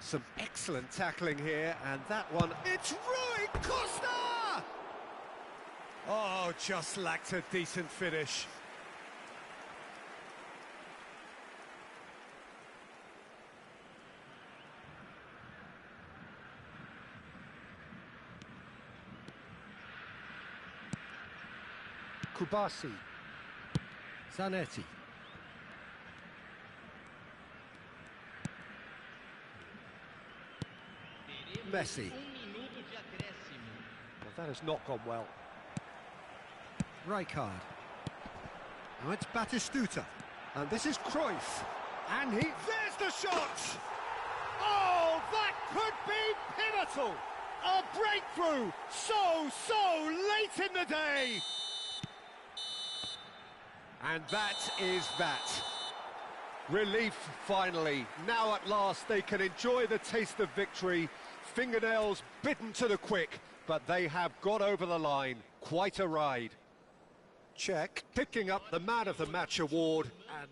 S1: Some excellent tackling here, and that one, it's Rui Costa! Oh, just lacked a decent finish. Kubasi. Zanetti. Messi.
S3: Minuto de acréscimo.
S1: Well, that has not gone well. Rijkaard. Now it's Batistuta. And this is Cruyff. And he... There's the shot! Oh, that could be pivotal! A breakthrough! So late in the day! And that is that. Relief, finally. Now at last they can enjoy the taste of victory. Fingernails bitten to the quick, but they have got over the line. Quite a ride. Czech picking up the Man of the Match award, and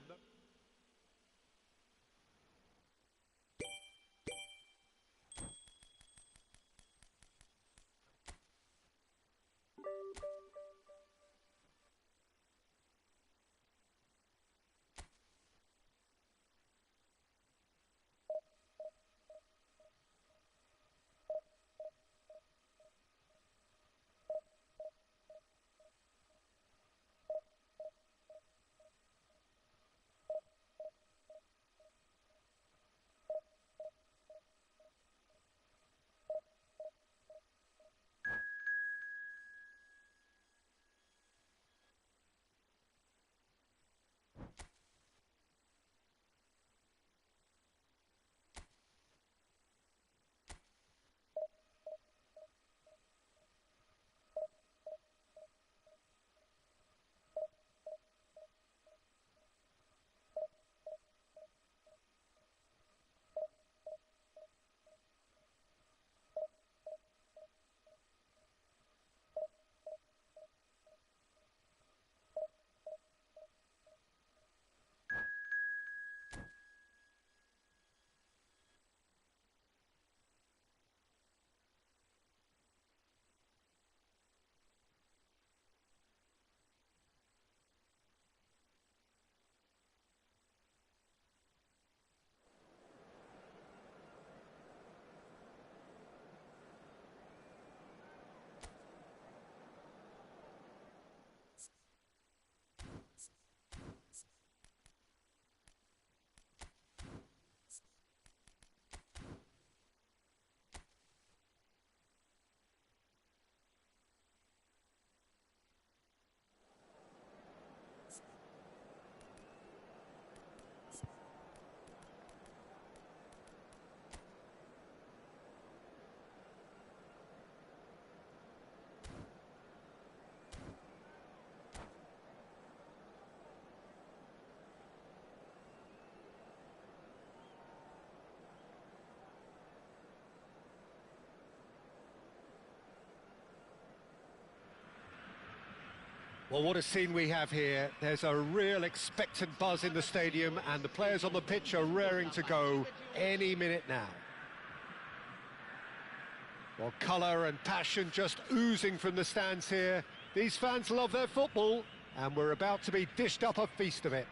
S1: Well, what a scene we have here. There's a real expectant buzz in the stadium, and the players on the pitch are raring to go any minute now. Well, colour and passion just oozing from the stands here. These fans love their football, and we're about to be dished up a feast of it.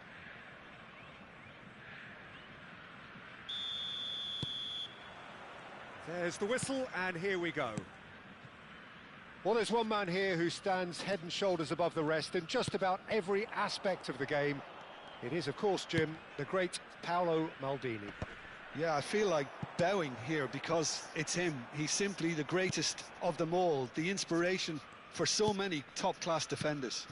S1: There's the whistle, and here we go. Well, there's one man here who stands head and shoulders above the rest in just about every aspect of the game. It is, of course, Jim, the great Paolo Maldini.
S2: Yeah, I feel like bowing here because it's him. He's simply the greatest of them all, the inspiration for so many top-class defenders.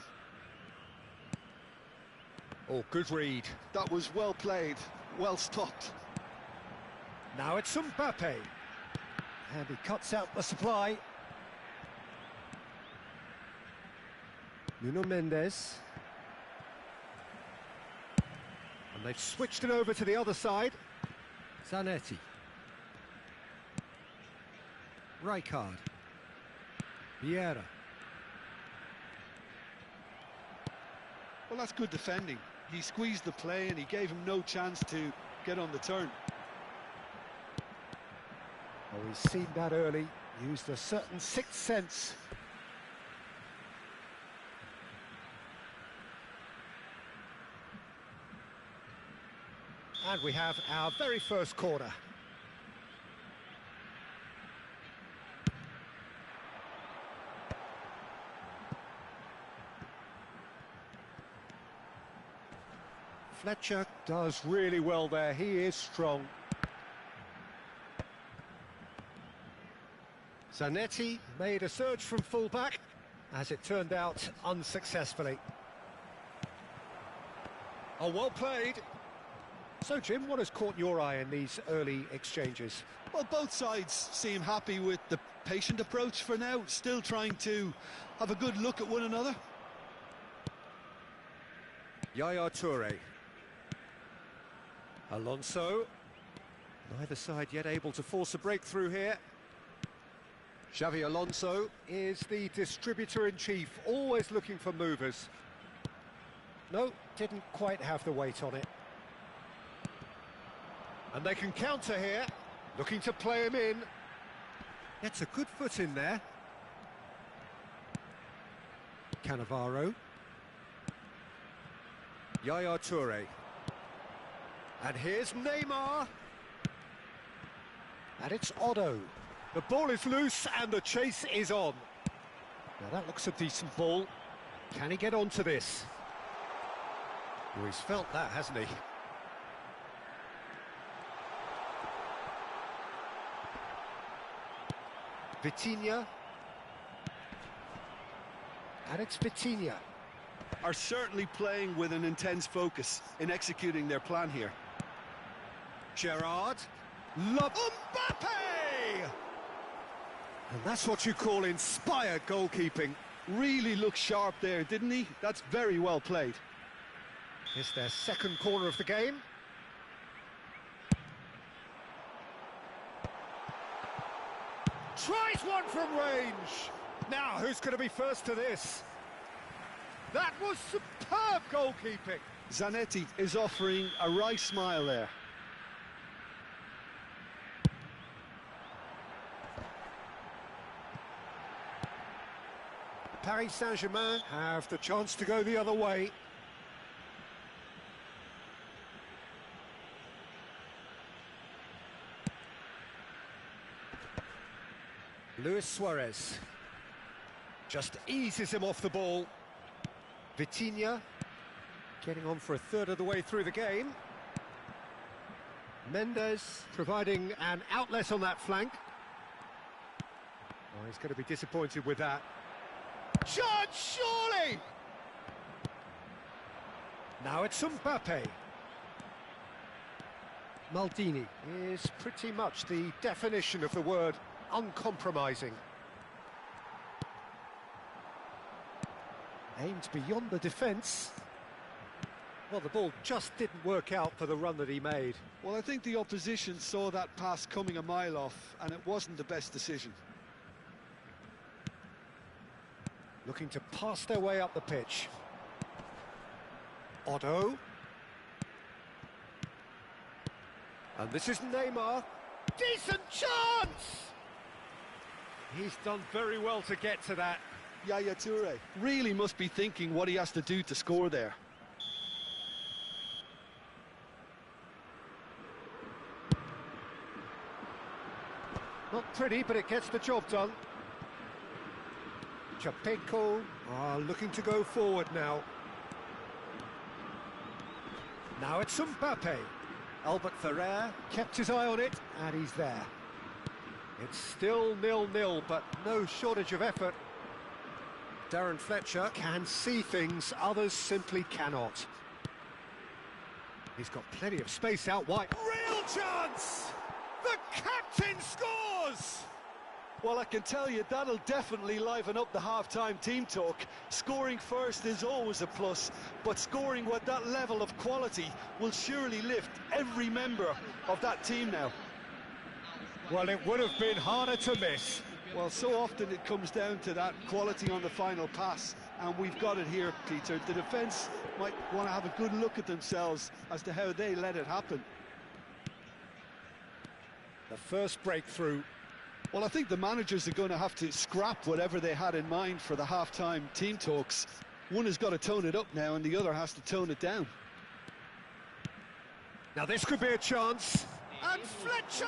S1: Oh, good read.
S2: That was well played, well stopped.
S1: Now it's Mbappe. And he cuts out the supply. Nuno Mendes. And they've switched it over to the other side. Zanetti. Rijkaard. Vieira.
S2: Well, that's good defending. He squeezed the play and he gave him no chance to get on the turn.
S1: Oh, he's seen that early, used a certain sixth sense. And we have our very first corner. Fletcher does really well there, he is strong. Zanetti made a surge from full-back, as it turned out unsuccessfully. Oh, well played. So, Jim, what has caught your eye in these early exchanges?
S2: Well, both sides seem happy with the patient approach for now, still trying to have a good look at one another.
S1: Yaya Toure. Alonso. Neither side yet able to force a breakthrough here. Xavi Alonso is the distributor-in-chief, always looking for movers. No, didn't quite have the weight on it. And they can counter here, looking to play him in. Gets a good foot in there. Cannavaro. Yaya Toure. And here's Neymar. And it's Otto. The ball is loose and the chase is on. Now that looks a decent ball. Can he get onto this? Well, he's felt that, hasn't he? Vitinha. And it's Vitinha.
S2: Are certainly playing with an intense focus in executing their plan here.
S1: Gerrard. Mbappe! And that's what you call inspired goalkeeping.
S2: Really looked sharp there, didn't he? That's very well played.
S1: It's their second corner of the game. Tries one from range. Now, who's going to be first to this? That was superb goalkeeping.
S2: Zanetti is offering a wry smile there.
S1: Paris Saint-Germain have the chance to go the other way. Luis Suarez just eases him off the ball. Vitinha getting on for a third of the way through the game. Mendes providing an outlet on that flank. Oh, he's going to be disappointed with that. Shot, surely! Now it's Mbappe. Maldini is pretty much the definition of the word uncompromising. Aimed beyond the defence. Well, the ball just didn't work out for the run that he made.
S2: Well, I think the opposition saw that pass coming a mile off, and it wasn't the best decision.
S1: Looking to pass their way up the pitch. Otto. And this is Neymar. Decent chance! He's done very well to get to that.
S2: Yaya Toure really must be thinking what he has to do to score there.
S1: Not pretty, but it gets the job done. Chapeko looking to go forward now. Now it's Mbappe. Albert Ferrer kept his eye on it, and he's there. It's still 0-0, but no shortage of effort. Darren Fletcher can see things others simply cannot. He's got plenty of space out wide. Real chance! The captain scores!
S2: Well, I can tell you, that'll definitely liven up the half-time team talk. Scoring first is always a plus, but scoring with that level of quality will surely lift every member of that team now.
S1: Well, it would have been harder to miss.
S2: Well, so often it comes down to that quality on the final pass, and we've got it here, Peter. The defence might want to have a good look at themselves as to how they let it happen.
S1: The first breakthrough.
S2: Well, I think the managers are going to have to scrap whatever they had in mind for the half-time team talks. One has got to tone it up now, and the other has to tone it down.
S1: Now this could be a chance. And Fletcher!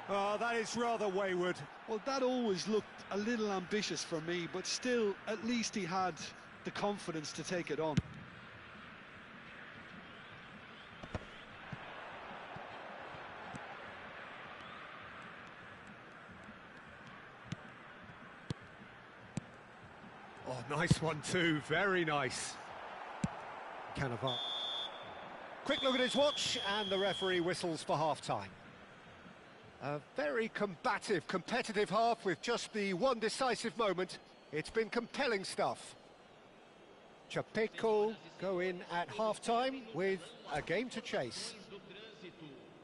S1: Oh, that is rather wayward.
S2: Well, that always looked a little ambitious for me, but still, at least he had the confidence to take it on.
S1: Oh, nice one too, very nice. Cannavaro. Quick look at his watch, and the referee whistles for half-time. A very combative, competitive half with just the one decisive moment. It's been compelling stuff. Chapeko go in at half-time with a game to chase.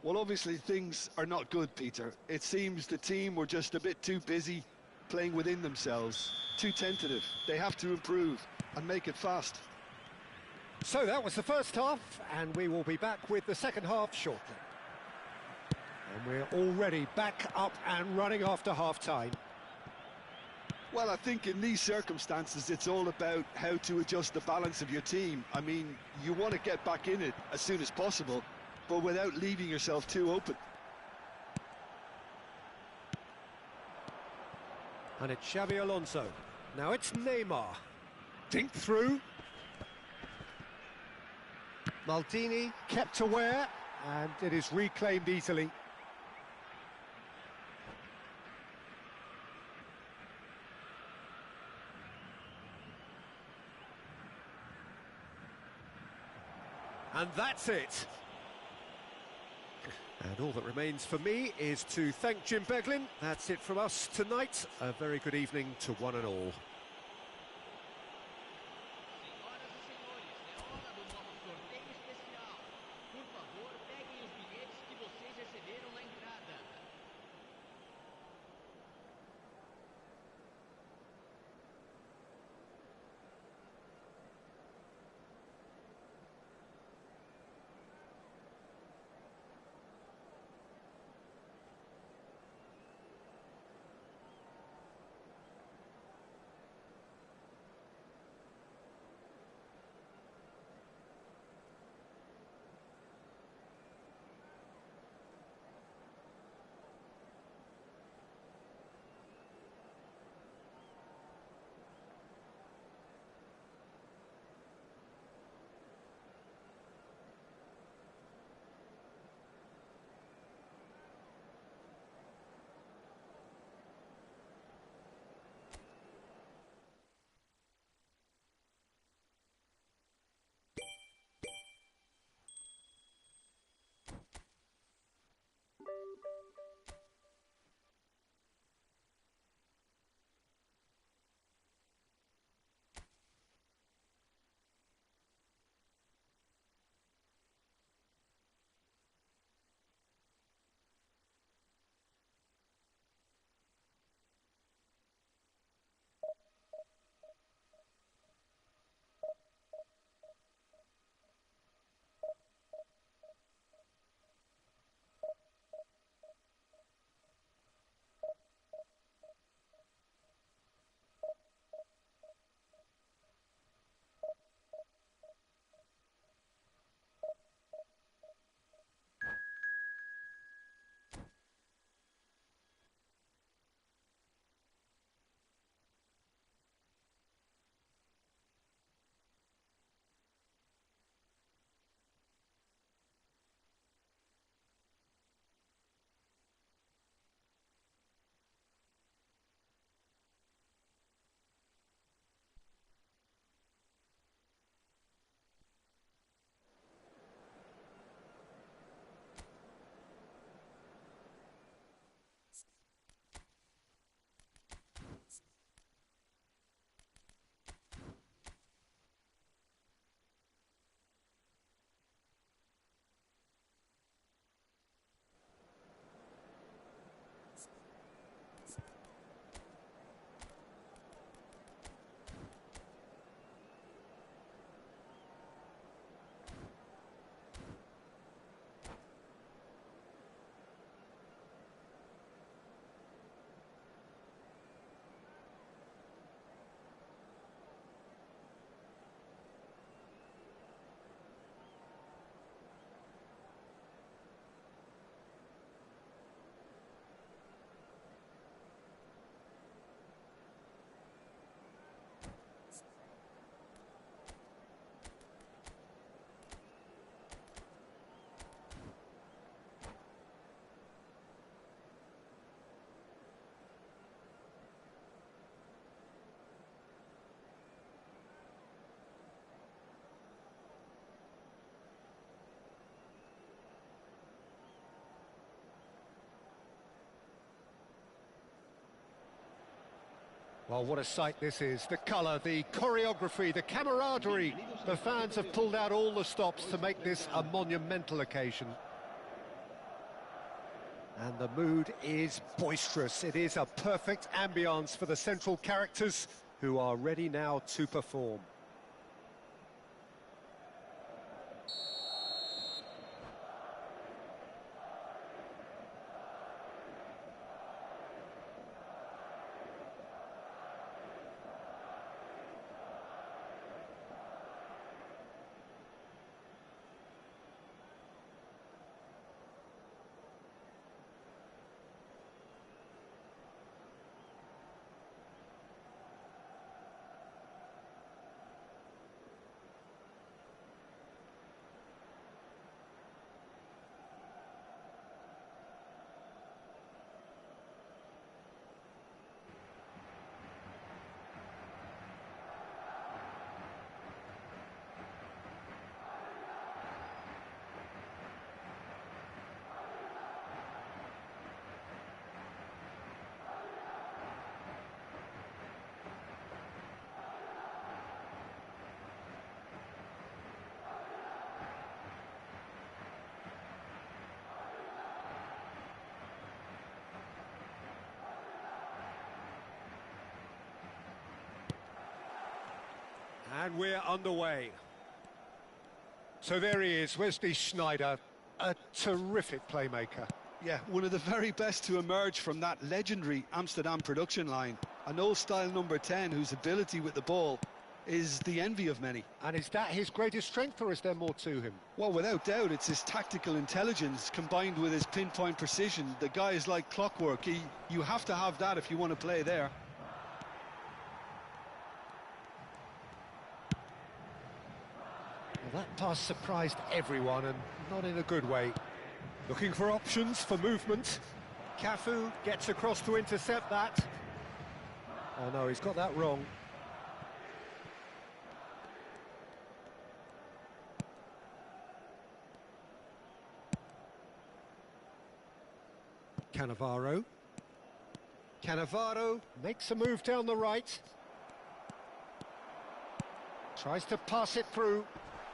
S2: Well, obviously things are not good, Peter. It seems the team were just a bit too busy playing within themselves, too tentative. They have to improve and make it fast.
S1: So that was the first half, and we will be back with the second half shortly. And we're already back up and running after half-time.
S2: Well, I think in these circumstances, it's all about how to adjust the balance of your team. I mean, you want to get back in it as soon as possible, but without leaving yourself too open.
S1: And it's Xabi Alonso. Now it's Neymar. Dink through. Maldini kept aware, and it is reclaimed easily. And that's it. And all that remains for me is to thank Jim Beglin. That's it from us tonight. A very good evening to one and all. Well, what a sight this is. The colour, the choreography, the camaraderie. The fans have pulled out all the stops to make this a monumental occasion. And the mood is boisterous. It is a perfect ambience for the central characters who are ready now to perform. And we're underway. So there he is, Wesley Sneijder, a terrific playmaker.
S2: Yeah, one of the very best to emerge from that legendary Amsterdam production line. An old-style number 10 whose ability with the ball is the envy of many.
S1: And is that his greatest strength, or is there more to him?
S2: Well, without doubt, it's his tactical intelligence combined with his pinpoint precision. The guy is like clockwork. You have to have that if you want to play there.
S1: Well, that pass surprised everyone, and not in a good way. Looking for options for movement. Cafu gets across to intercept that. Oh no, he's got that wrong. Cannavaro. Cannavaro makes a move down the right. Tries to pass it through.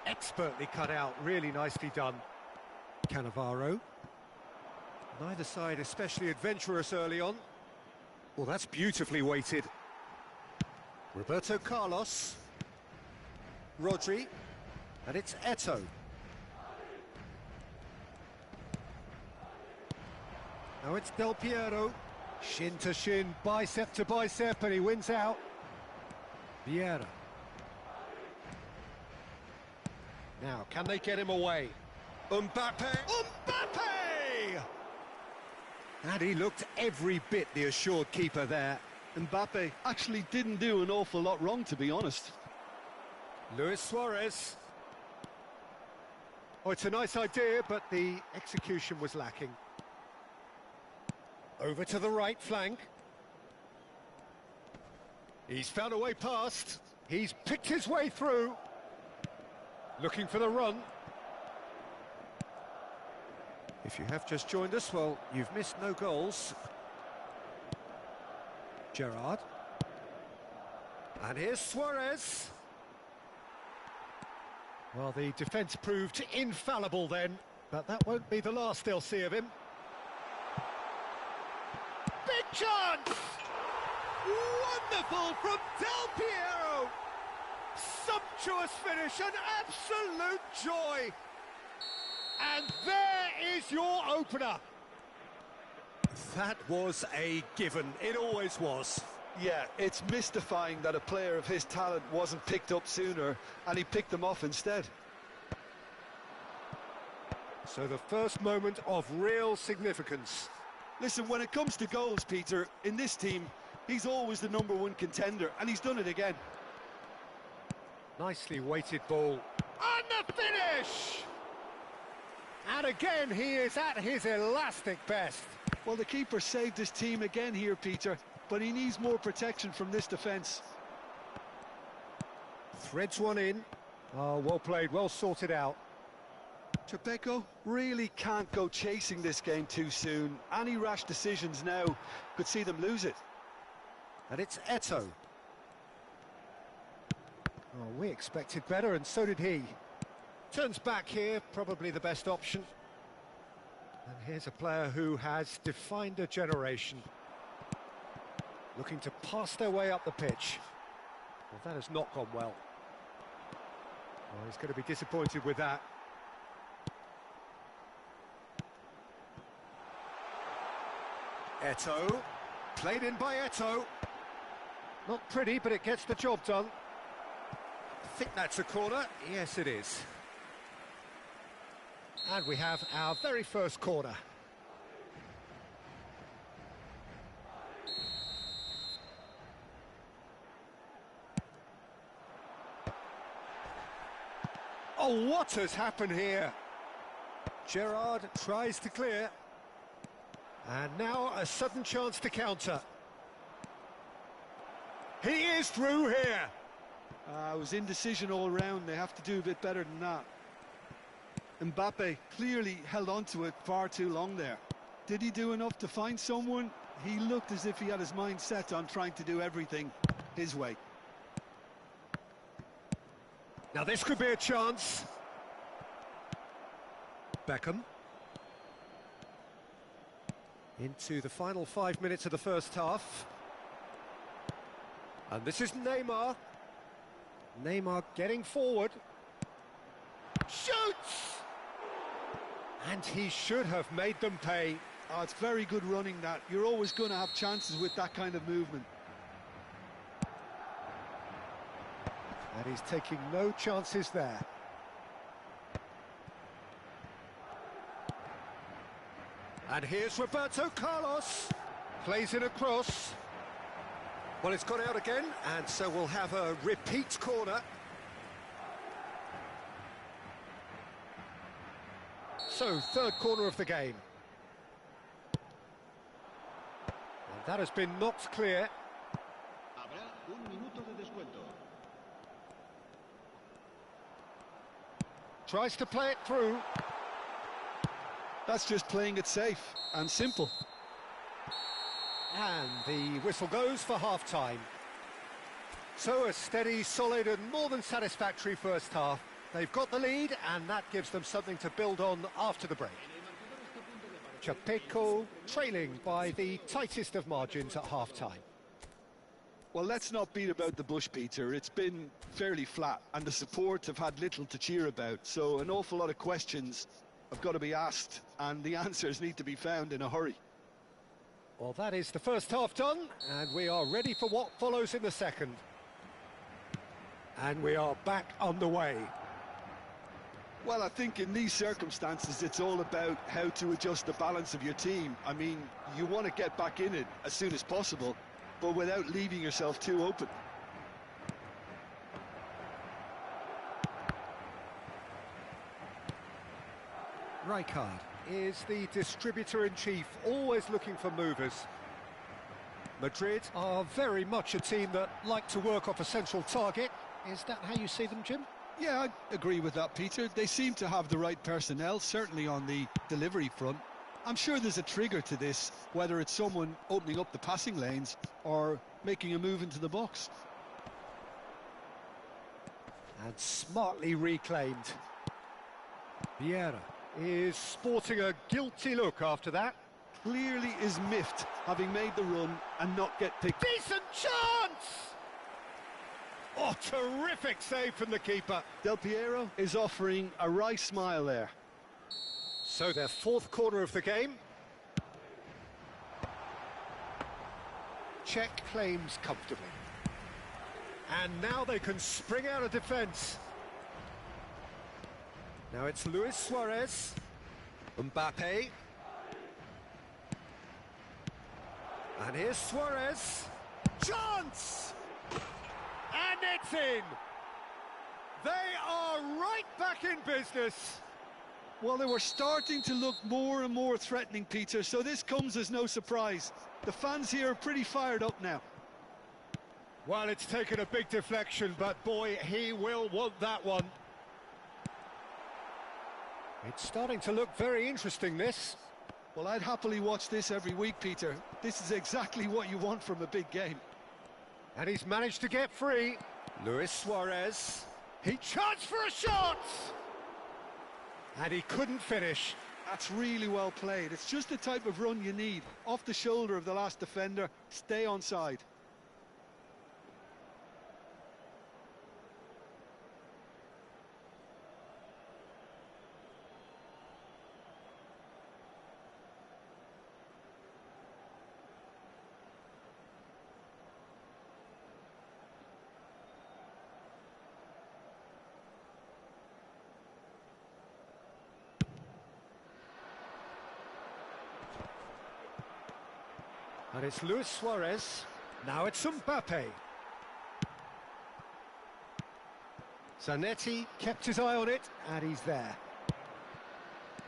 S1: Expertly cut out, really nicely done. Cannavaro. Neither side especially adventurous early on. Well, that's beautifully weighted. Roberto Carlos. Rodri. And it's Eto'o. Now it's Del Piero. Shin to shin, bicep to bicep, and he wins out. Vieira. Now, can they get him away? Mbappe! Mbappe! And he looked every bit the assured keeper there.
S2: Mbappe actually didn't do an awful lot wrong, to be honest.
S1: Luis Suarez. Oh, it's a nice idea, but the execution was lacking. Over to the right flank. He's found a way past. He's picked his way through. Looking for the run. If you have just joined us, well, you've missed no goals. Gerrard. And here's Suarez. Well, the defence proved infallible then, but that won't be the last they'll see of him. Big chance! Wonderful from Del Piero! Sumptuous finish, an absolute joy! And there is your opener. That was a given, it always was.
S2: Yeah, it's mystifying that a player of his talent wasn't picked up sooner, and he picked them off instead.
S1: So the first moment of real significance.
S2: Listen, when it comes to goals, Peter, in this team, he's always the #1 contender, and he's done it again.
S1: Nicely weighted ball. And the finish! And again, he is at his elastic best.
S2: Well, the keeper saved his team again here, Peter, but he needs more protection from this defence.
S1: Threads one in. Oh, well played, well sorted out.
S2: Tribeco really can't go chasing this game too soon. Any rash decisions now could see them lose it.
S1: And it's Eto'o. Oh, we expected better, and so did he. Turns back here, probably the best option. And here's a player who has defined a generation. Looking to pass their way up the pitch. Well, that has not gone well. Oh, he's going to be disappointed with that. Eto'o. Played in by Eto'o. Not pretty, but it gets the job done. I think that's a corner. Yes, it is. And we have our very first corner. Oh, what has happened here? Gerrard tries to clear. And now a sudden chance to counter. He is through here.
S2: It was indecision all round. They have to do a bit better than that. Mbappe clearly held on to it far too long there. Did he do enough to find someone? He looked as if he had his mind set on trying to do everything his way.
S1: Now this could be a chance. Beckham. Into the final 5 minutes of the first half. And this is Neymar. Neymar getting forward. Shoots! And he should have made them pay.
S2: Oh, it's very good running that. You're always going to have chances with that kind of movement.
S1: And he's taking no chances there. And here's Roberto Carlos. Plays in a cross. Well, it's gone out again, and so we'll have a repeat corner. So, third corner of the game. And that has been knocked clear.
S4: Habrá un minuto de descuento.
S1: Tries to play it through.
S2: That's just playing it safe and simple.
S1: And the whistle goes for half-time. So a steady, solid and more than satisfactory first half. They've got the lead, and that gives them something to build on after the break. Chapeco trailing by the tightest of margins at half-time.
S2: Well, let's not beat about the bush, Peter. It's been fairly flat, and the support have had little to cheer about. So an awful lot of questions have got to be asked, and the answers need to be found in a hurry.
S1: Well, that is the first half done, and we are ready for what follows in the second. And we are back underway.
S2: Well, I think in these circumstances, it's all about how to adjust the balance of your team. I mean, you want to get back in it as soon as possible, but without leaving yourself too open.
S1: Rijkaard is the distributor-in-chief, always looking for movers. Madrid are very much a team that like to work off a central target. Is that how you see them, Jim?
S2: Yeah, I agree with that, Peter. They seem to have the right personnel, certainly on the delivery front. I'm sure there's a trigger to this, whether it's someone opening up the passing lanes or making a move into the box.
S1: And smartly reclaimed. Vieira is sporting a guilty look after that.
S2: Clearly is miffed, having made the run and not get picked.
S1: Decent chance! Oh, terrific save from the keeper.
S2: Del Piero is offering a wry smile there.
S1: So their fourth corner of the game. Czech claims comfortably. And now they can spring out of defence. Now it's Luis Suarez. Mbappe. And here's Suarez. Chance! And it's in! They are right back in business.
S2: Well, they were starting to look more and more threatening, Peter, so this comes as no surprise. The fans here are pretty fired up now.
S1: Well, it's taken a big deflection, but boy, he will want that one. It's starting to look very interesting, this.
S2: Well, I'd happily watch this every week, Peter. This is exactly what you want from a big game.
S1: And he's managed to get free. Luis Suarez. He charged for a shot! And he couldn't finish.
S2: That's really well played. It's just the type of run you need. Off the shoulder of the last defender, stay onside.
S1: And it's Luis Suarez. Now it's Mbappe. Zanetti kept his eye on it, and he's there.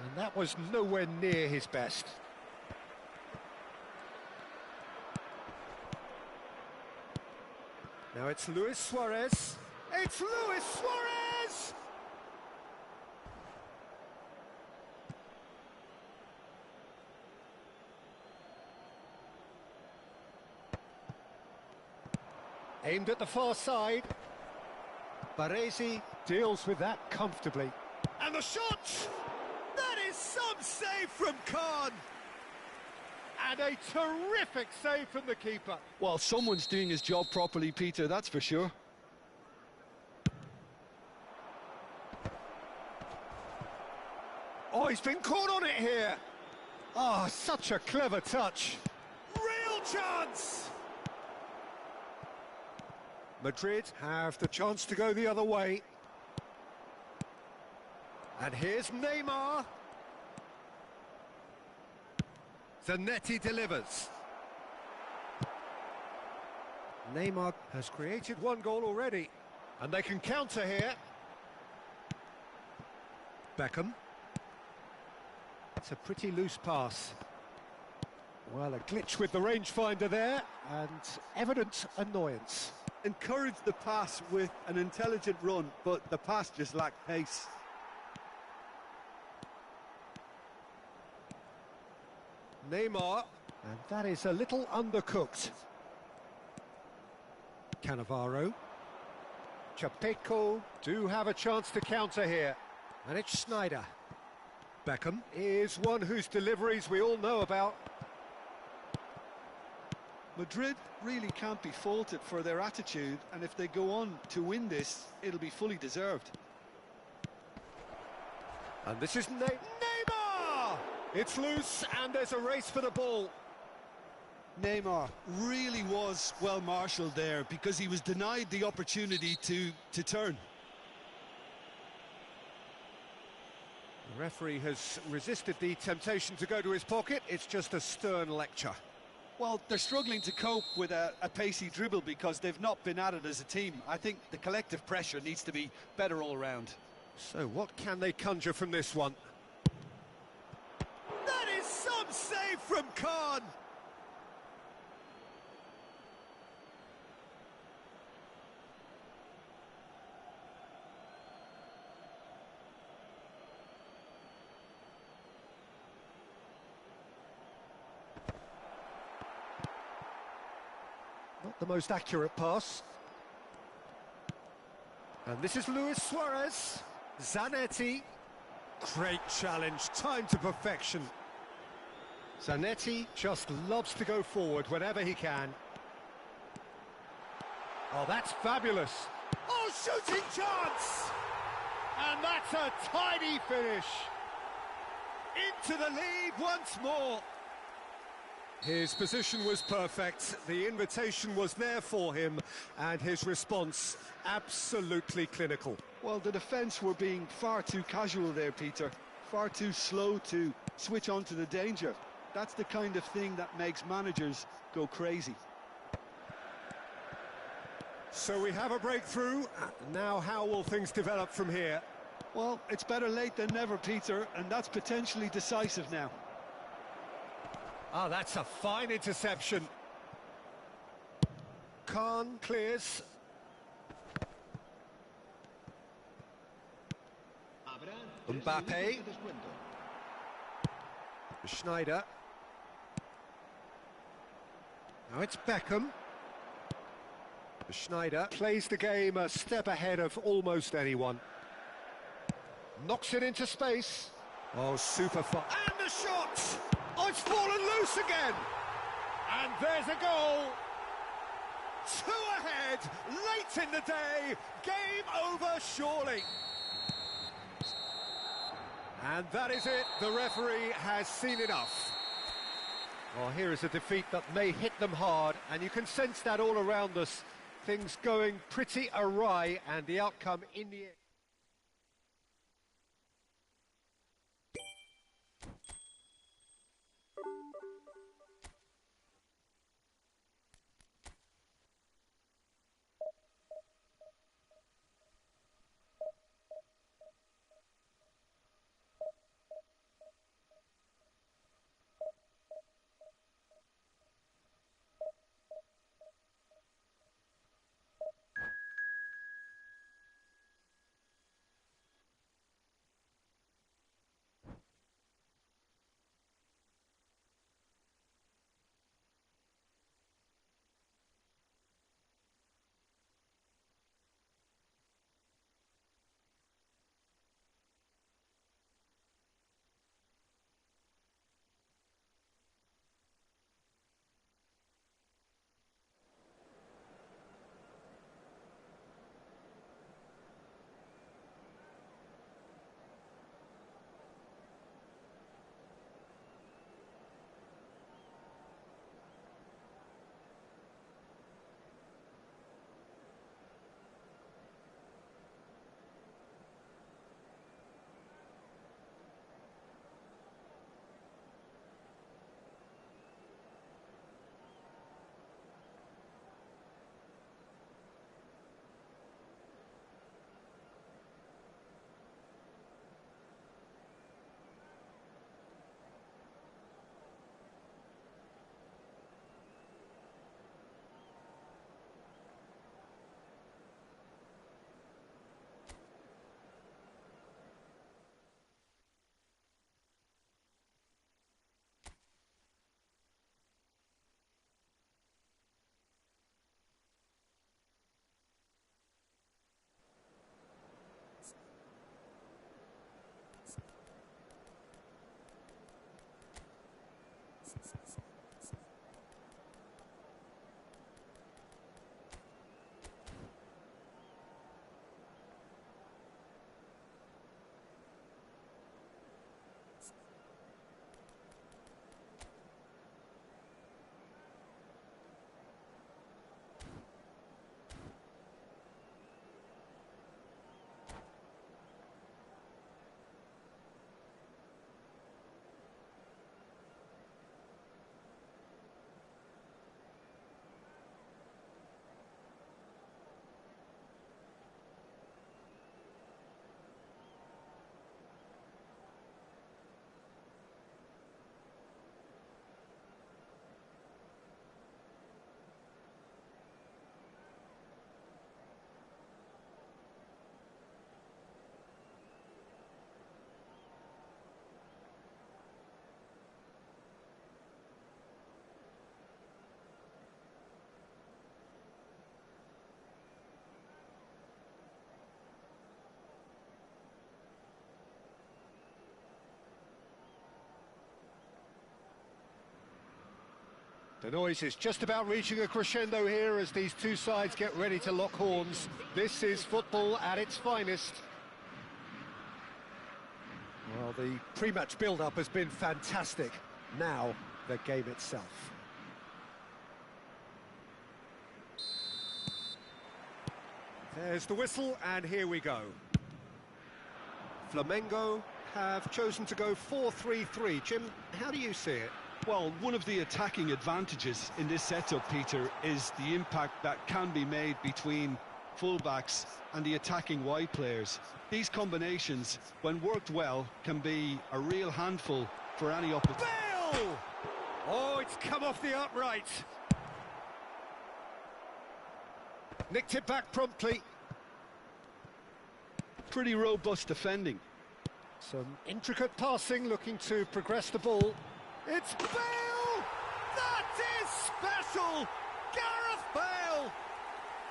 S1: And that was nowhere near his best. Now it's Luis Suarez. It's Luis Suarez! Aimed at the far side. Baresi deals with that comfortably. And the shot! That is some save from Khan! And a terrific save from the keeper.
S2: Well, someone's doing his job properly, Peter, that's for sure.
S1: Oh, he's been caught on it here. Oh, such a clever touch. Real chance! Madrid have the chance to go the other way. And here's Neymar. Zanetti delivers. Neymar has created one goal already, and they can counter here. Beckham. It's a pretty loose pass. Well, a glitch with the rangefinder there, and evident annoyance.
S2: Encouraged the pass with an intelligent run, but the pass just lacked pace.
S1: Neymar, and that is a little undercooked. Cannavaro. Chapeco do have a chance to counter here. And it's Schneider. Beckham is one whose deliveries we all know about.
S2: Madrid really can't be faulted for their attitude, and if they go on to win this, it'll be fully deserved.
S1: And this is Neymar! It's loose, and there's a race for the ball.
S2: Neymar really was well marshalled there because he was denied the opportunity to turn.
S1: The referee has resisted the temptation to go to his pocket. It's just a stern lecture.
S2: Well, they're struggling to cope with a pacey dribble because they've not been at it as a team. I think the collective pressure needs to be better all round.
S1: So what can they conjure from this one? That is some save from Khan! Not the most accurate pass. And this is Luis Suarez. Zanetti. Great challenge, time to perfection. Zanetti just loves to go forward whenever he can. Oh, that's fabulous. Oh, shooting chance! And that's a tidy finish. Into the lead once more. His position was perfect, the invitation was there for him, and his response absolutely clinical.
S2: Well, the defence were being far too casual there, Peter. Far too slow to switch on to the danger. That's the kind of thing that makes managers go crazy.
S1: So we have a breakthrough. Now how will things develop from here?
S2: Well, it's better late than never, Peter, and that's potentially decisive now.
S1: Ah, that's a fine interception. Khan clears. Mbappe. Schneider. Now it's Beckham. Schneider plays the game a step ahead of almost anyone. Knocks it into space. Oh, super fun. And the shot! Oh, it's fallen loose again! And there's a goal! 2 ahead, late in the day, game over surely. And that is it, the referee has seen enough. Well, here is a defeat that may hit them hard, and you can sense that all around us. Things going pretty awry, and the outcome in the end. The noise is just about reaching a crescendo here as these two sides get ready to lock horns. This is football at its finest. Well, the pre-match build-up has been fantastic. Now, the game itself. There's the whistle, and here we go. Flamengo have chosen to go 4-3-3. Jim, how do you see it?
S2: Well, one of the attacking advantages in this setup, Peter, is the impact that can be made between fullbacks and the attacking wide players. These combinations, when worked well, can be a real handful for any opposition.
S1: Bale! Oh, it's come off the upright. Nicked it back promptly.
S2: Pretty robust defending.
S1: Some intricate passing, looking to progress the ball. It's Bale! That is special! Gareth Bale!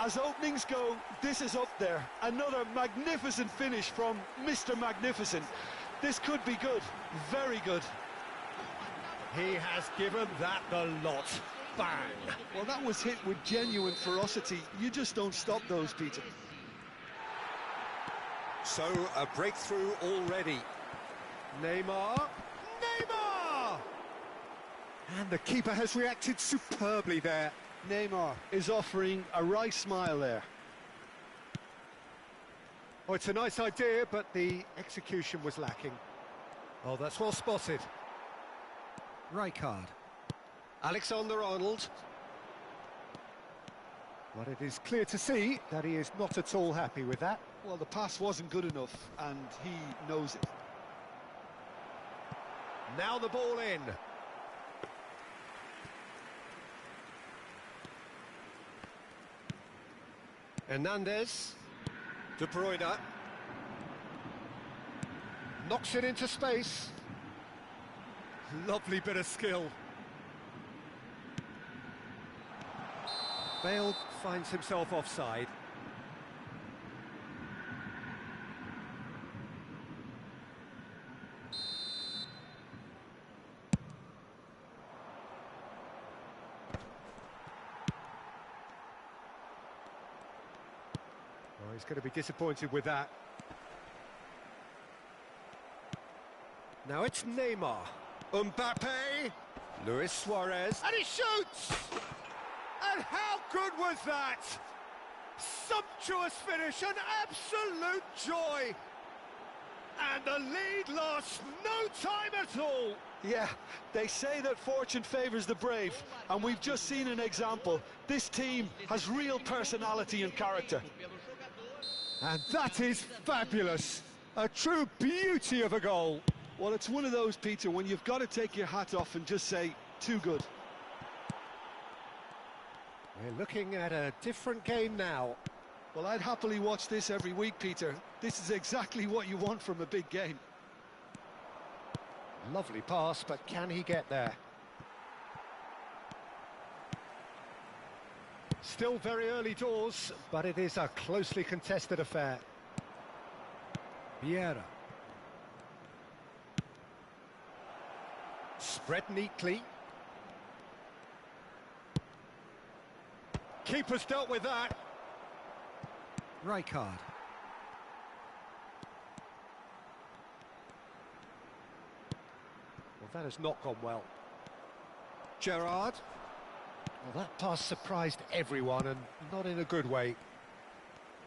S2: as openings go, this is up there. Another magnificent finish from Mr. Magnificent. This could be good, very good.
S1: He has given that the lot. Bang!
S2: Well, that was hit with genuine ferocity. You just don't stop those, Peter.
S1: So, a breakthrough already. Neymar. Neymar! And the keeper has reacted superbly there.
S2: Neymar is offering a wry smile there.
S1: Oh, it's a nice idea, but the execution was lacking. Oh, that's well spotted. Rijkaard. Alexander-Arnold. But it is clear to see that he is not at all happy with that.
S2: Well, the pass wasn't good enough, and he knows it.
S1: Now the ball in. Hernandez. De Bruyne. Knocks it into space. Lovely bit of skill. Bale finds himself offside. Oh, he's going to be disappointed with that. Now it's Neymar. Mbappe. Luis Suarez. And he shoots! And how good was that? Sumptuous finish, an absolute joy. And the lead lost no time at all.
S2: Yeah, they say that fortune favours the brave, and we've just seen an example. This team has real personality and character.
S1: And that is fabulous. A true beauty of a goal.
S2: Well, it's one of those, Peter, when you've got to take your hat off and just say, too good.
S1: We're looking at a different game now.
S2: Well, I'd happily watch this every week, Peter. This is exactly what you want from a big game.
S1: Lovely pass, but can he get there? Still very early doors, but it is a closely contested affair. Vieira. Spread neatly. Keeper's dealt with that. Rijkaard. Well, that has not gone well. Gerrard. Well, that pass surprised everyone, and not in a good way.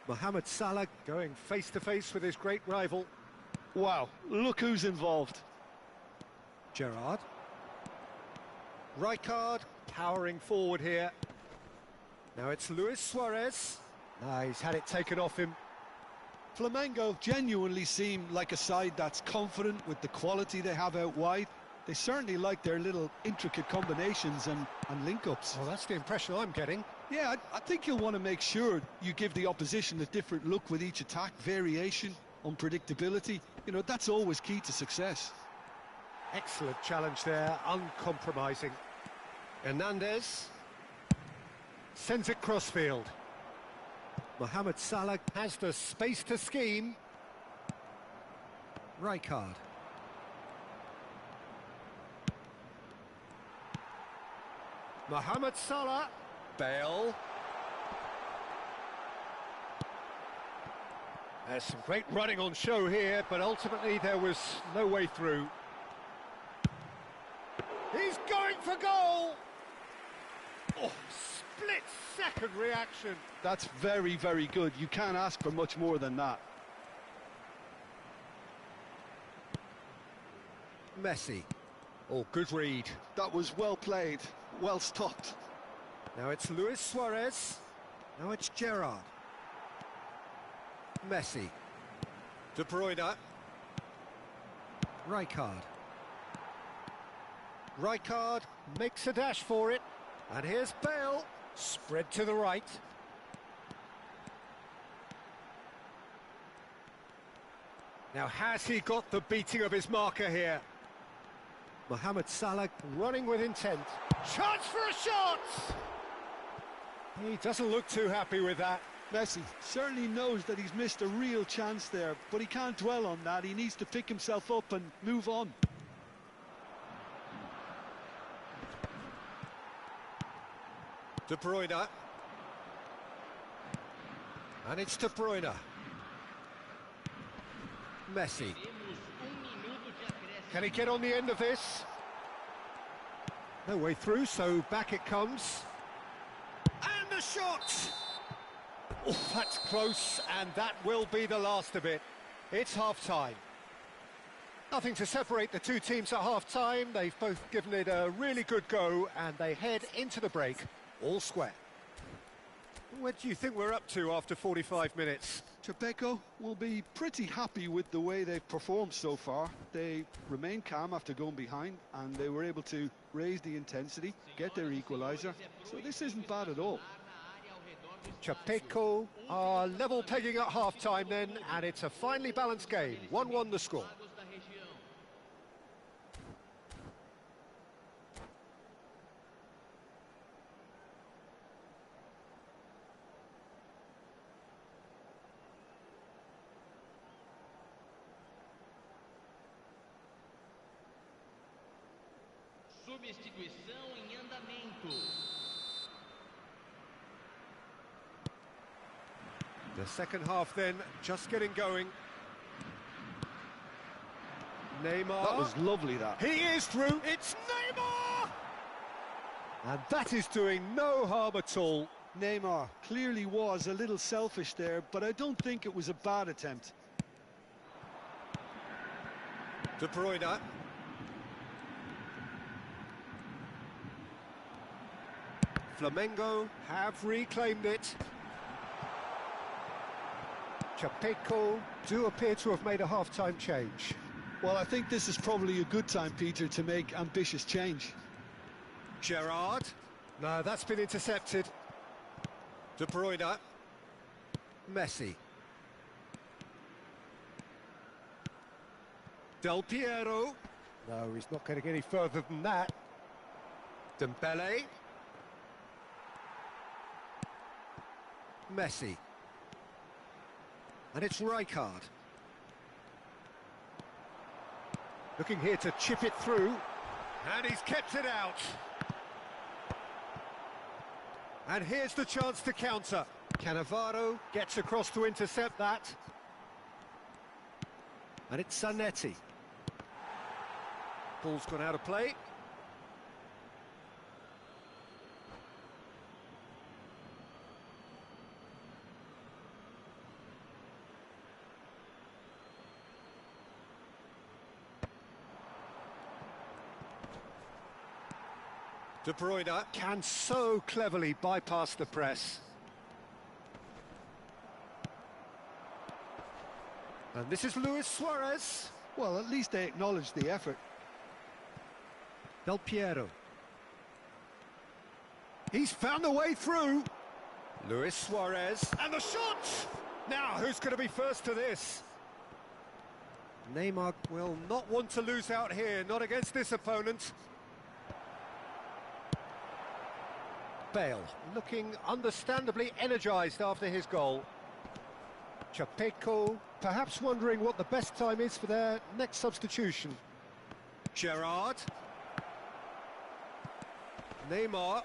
S1: Mohamed Salah going face-to-face with his great rival.
S2: Wow, look who's involved.
S1: Gerrard. Rijkaard powering forward here. Now it's Luis Suarez. He's had it taken off him.
S2: Flamengo genuinely seem like a side that's confident with the quality they have out wide. They certainly like their little intricate combinations and link-ups.
S1: Well, that's the impression I'm getting.
S2: Yeah, I think you'll want to make sure you give the opposition a different look with each attack. Variation, unpredictability. You know, that's always key to success.
S1: Excellent challenge there, uncompromising. Hernandez sends it crossfield. Mohamed Salah has the space to scheme. Rijkaard. Mohamed Salah. Bale. There's some great running on show here, but ultimately there was no way through. He's going for goal! Oh, split-second reaction.
S2: That's very, very good. You can't ask for much more than that.
S1: Messi. Oh, good read.
S2: That was well played, well stopped.
S1: Now it's Luis Suarez. Now it's Gerrard. Messi. De Bruyne. Rijkaard. Rijkaard makes a dash for it. And here's Bale. Spread to the right. Now has he got the beating of his marker here? Mohamed Salah running with intent. Chance for a shot! He doesn't look too happy with that.
S2: Messi certainly knows that he's missed a real chance there, but he can't dwell on that. He needs to pick himself up and move on.
S1: De Bruyne. And it's De Bruyne. Messi.
S3: Temos minuto de acréscimo.
S1: Can he get on the end of this? No way through, so back it comes. And the shot! Oh, that's close, and that will be the last of it. It's half-time. Nothing to separate the two teams at half-time. They've both given it a really good go, and they head into the break all square. Where do you think we're up to after 45 minutes?
S2: Chepeco will be pretty happy with the way they've performed so far. They remain calm after going behind, and they were able to raise the intensity, get their equaliser. So this isn't bad at all.
S1: Chepeco are level pegging at half-time then, and it's a finely balanced game. 1-1 the score.
S3: Da região. Substituição em andamento.
S1: The second half then, just getting going. Neymar.
S2: That was lovely, that.
S1: He is through. It's Neymar! And that is doing no harm at all.
S2: Neymar clearly was a little selfish there, but I don't think it was a bad attempt.
S1: De Bruyne. Flamengo have reclaimed it. Chepeco do appear to have made a half-time change.
S2: Well, I think this is probably a good time, Peter, to make ambitious change.
S1: Gerrard. No, that's been intercepted. De Bruyne. Messi. Del Piero. No, he's not going to get any further than that. Dembele. Messi. And it's Rijkaard. Looking here to chip it through. And he's kept it out. And here's the chance to counter. Cannavaro gets across to intercept that. And it's Zanetti. Ball's gone out of play. De Bruyne can so cleverly bypass the press. And this is Luis Suarez.
S2: Well, at least they acknowledged the effort.
S1: Del Piero. He's found a way through. Luis Suarez. And the shot! Now, who's going to be first to this? Neymar will not want to lose out here, not against this opponent. Bale, looking understandably energised after his goal. Chepeco, perhaps wondering what the best time is for their next substitution. Gerrard. Neymar.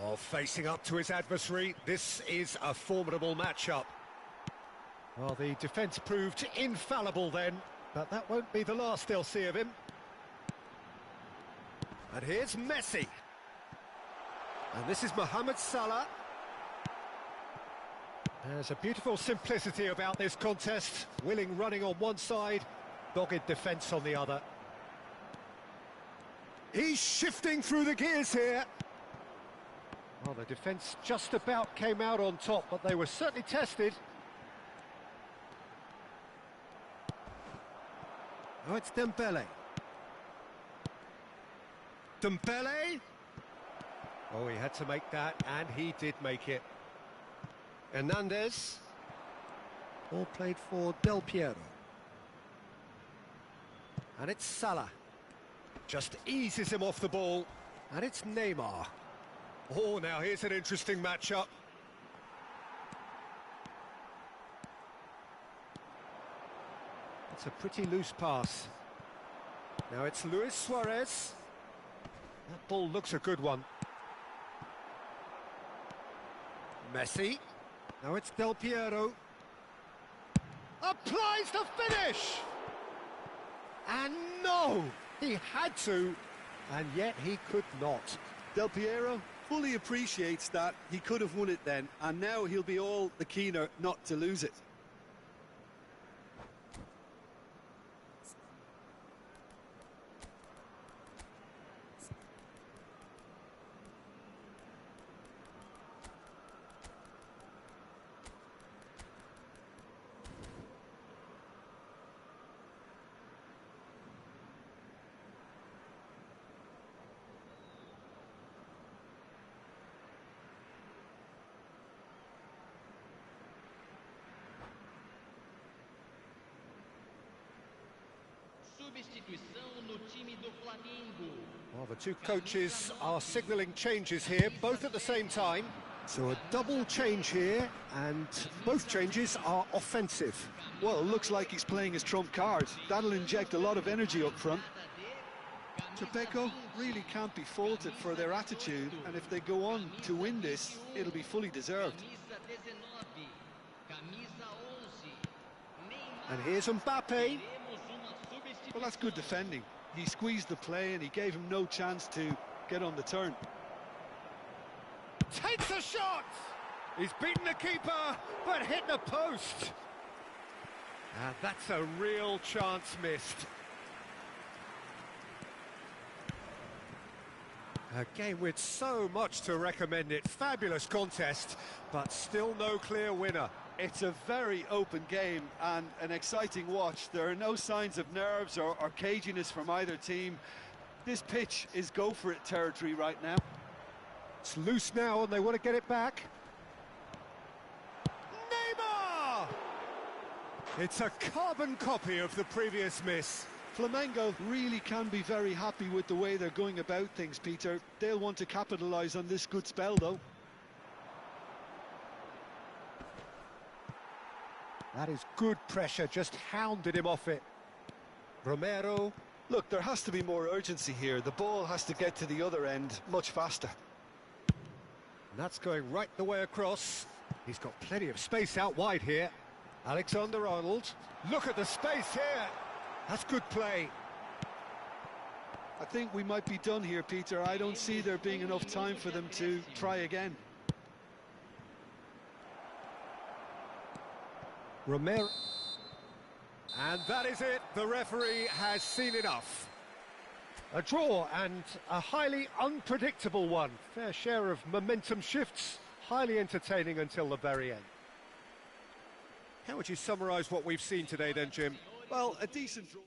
S1: Oh, facing up to his adversary. This is a formidable matchup. Well, the defence proved infallible then, but that won't be the last they'll see of him. And here's Messi. And this is Mohamed Salah. There's a beautiful simplicity about this contest. Willing running on one side, dogged defence on the other. He's shifting through the gears here. Well, the defence just about came out on top, but they were certainly tested. Oh, it's Dembele. Dembele. Oh, he had to make that, and he did make it. Hernandez. All played for Del Piero. And it's Salah. Just eases him off the ball. And it's Neymar. Oh, now here's an interesting matchup. It's a pretty loose pass. Now it's Luis Suarez. That ball looks a good one. Messi. Now it's Del Piero. Applies the finish! And no! He had to, and yet he could not.
S2: Del Piero fully appreciates that he could have won it then, and now he'll be all the keener not to lose it.
S3: Substituição no time do Flamengo.
S1: Well, the two coaches are signalling changes here, both at the same time. So a double change here, and both changes are offensive.
S2: Well, it looks like he's playing his trump card. That'll inject a lot of energy up front. Trepeco really can't be faulted for their attitude, and if they go on to win this, it'll be fully deserved.
S1: And here's Mbappe.
S2: Well, that's good defending. He squeezed the play and he gave him no chance to get on the turn.
S1: Takes a shot! He's beaten the keeper, but hit the post. And that's a real chance missed. A game with so much to recommend it. Fabulous contest, but still no clear winner.
S2: It's a very open game and an exciting watch. There are no signs of nerves or caginess from either team. This pitch is go-for-it territory right now.
S1: It's loose now and they want to get it back. Neymar! It's a carbon copy of the previous miss.
S2: Flamengo really can be very happy with the way they're going about things, Peter. They'll want to capitalise on this good spell, though.
S1: That is good pressure, just hounded him off it. Romero.
S2: Look, there has to be more urgency here. The ball has to get to the other end much faster.
S1: And that's going right the way across. He's got plenty of space out wide here. Alexander-Arnold. Look at the space here. That's good play.
S2: I think we might be done here, Peter. I don't see there being enough time for them to try again.
S1: Romero. And that is it. The referee has seen enough. A draw, and a highly unpredictable one. Fair share of momentum shifts. Highly entertaining until the very end. How would you summarise what we've seen today then, Jim?
S2: Well, a decent draw.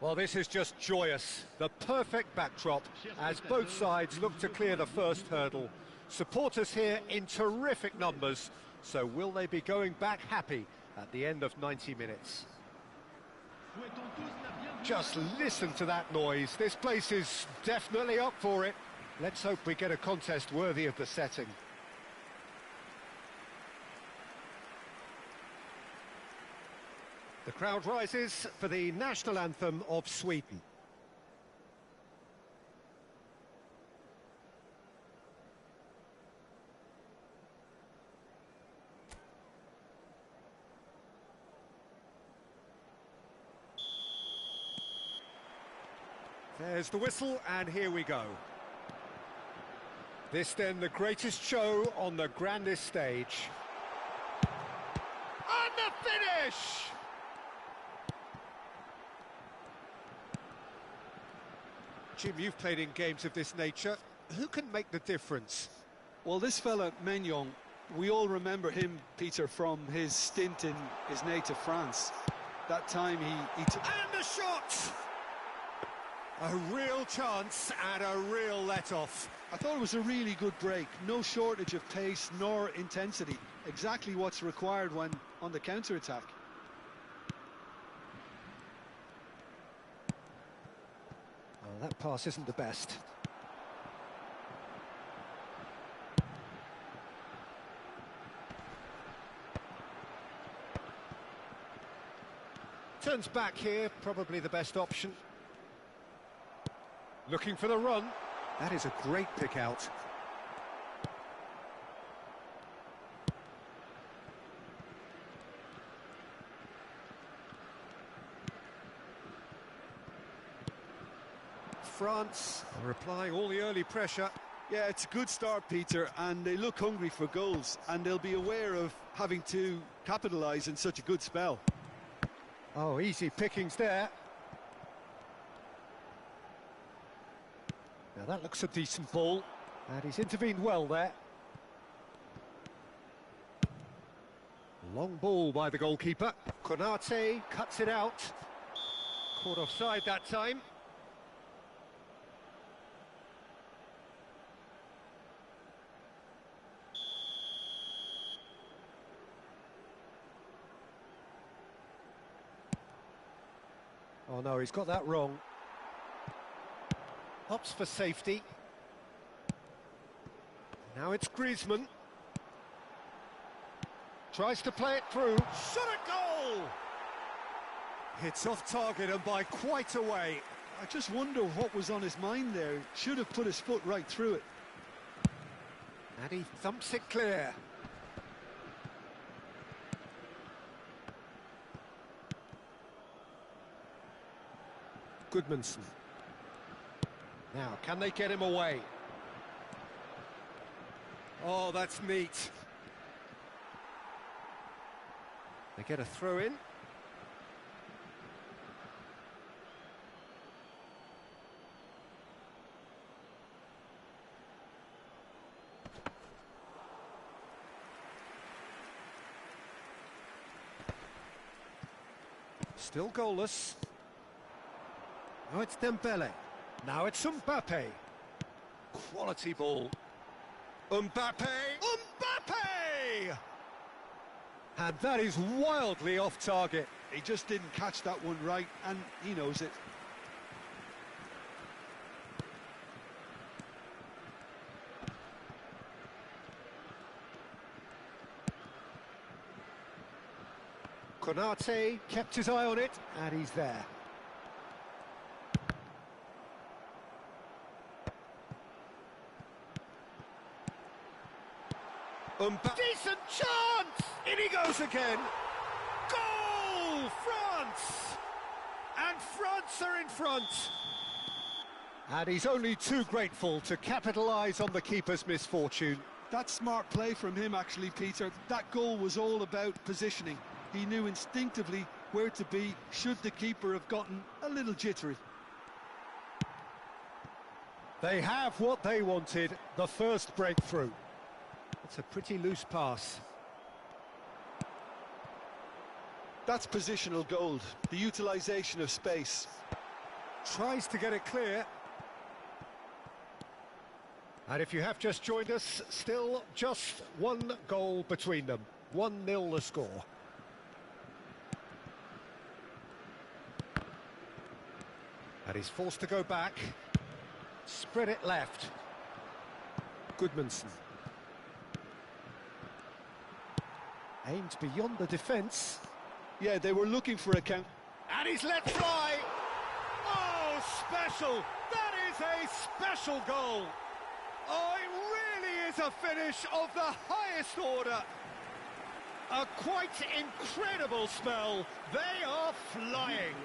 S1: Well, this is just joyous. The perfect backdrop as both sides look to clear the first hurdle. Supporters here in terrific numbers, so will they be going back happy at the end of 90 minutes? Just listen to that noise. This place is definitely up for it. Let's hope we get a contest worthy of the setting. The crowd rises for the national anthem of Sweden. There's the whistle, and here we go. This then the greatest show on the grandest stage. And the finish! Jim, you've played in games of this nature. Who can make the difference?
S2: Well, this fella, Maignan, we all remember him, Peter, from his stint in his native France. That time he took...
S1: And the shot! A real chance and a real let-off.
S2: I thought it was a really good break. No shortage of pace nor intensity. Exactly what's required when on the counter-attack.
S1: Well, that pass isn't the best. Turns back here, probably the best option. Looking for the run. That is a great pick out. France are applying all the early pressure.
S2: Yeah, it's a good start, Peter, and they look hungry for goals, and they'll be aware of having to capitalise in such a good spell.
S1: Oh, easy pickings there. Now that looks a decent ball, and he's intervened well there. Long ball by the goalkeeper. Konate cuts it out. Caught offside that time. Oh no, he's got that wrong. Opts for safety. Now it's Griezmann. Tries to play it through. Shot a goal! It's off target and by quite a way.
S2: I just wonder what was on his mind there. Should have put his foot right through it.
S1: And he thumps it clear. Goodmanson. Now, can they get him away? Oh, that's neat. They get a throw in. Still goalless. Now it's Dembele. Now it's Mbappe. Quality ball. Mbappe! Mbappe! And that is wildly off target.
S2: He just didn't catch that one right, and he knows it.
S1: Konate kept his eye on it, and he's there. Decent chance! In he goes again. Goal! France! And France are in front. And he's only too grateful to capitalise on the keeper's misfortune.
S2: That's smart play from him, actually, Peter. That goal was all about positioning. He knew instinctively where to be should the keeper have gotten a little jittery.
S1: They have what they wanted, the first breakthrough. It's a pretty loose pass.
S2: That's positional gold, the utilisation of space.
S1: Tries to get it clear. And if you have just joined us, still just one goal between them. 1-0 the score. And he's forced to go back. Spread it left. Goodmanson. Aimed beyond the defence.
S2: Yeah, they were looking for a count.
S1: And he's let fly! Oh, special! That is a special goal! Oh, it really is a finish of the highest order. A quite incredible spell. They are flying.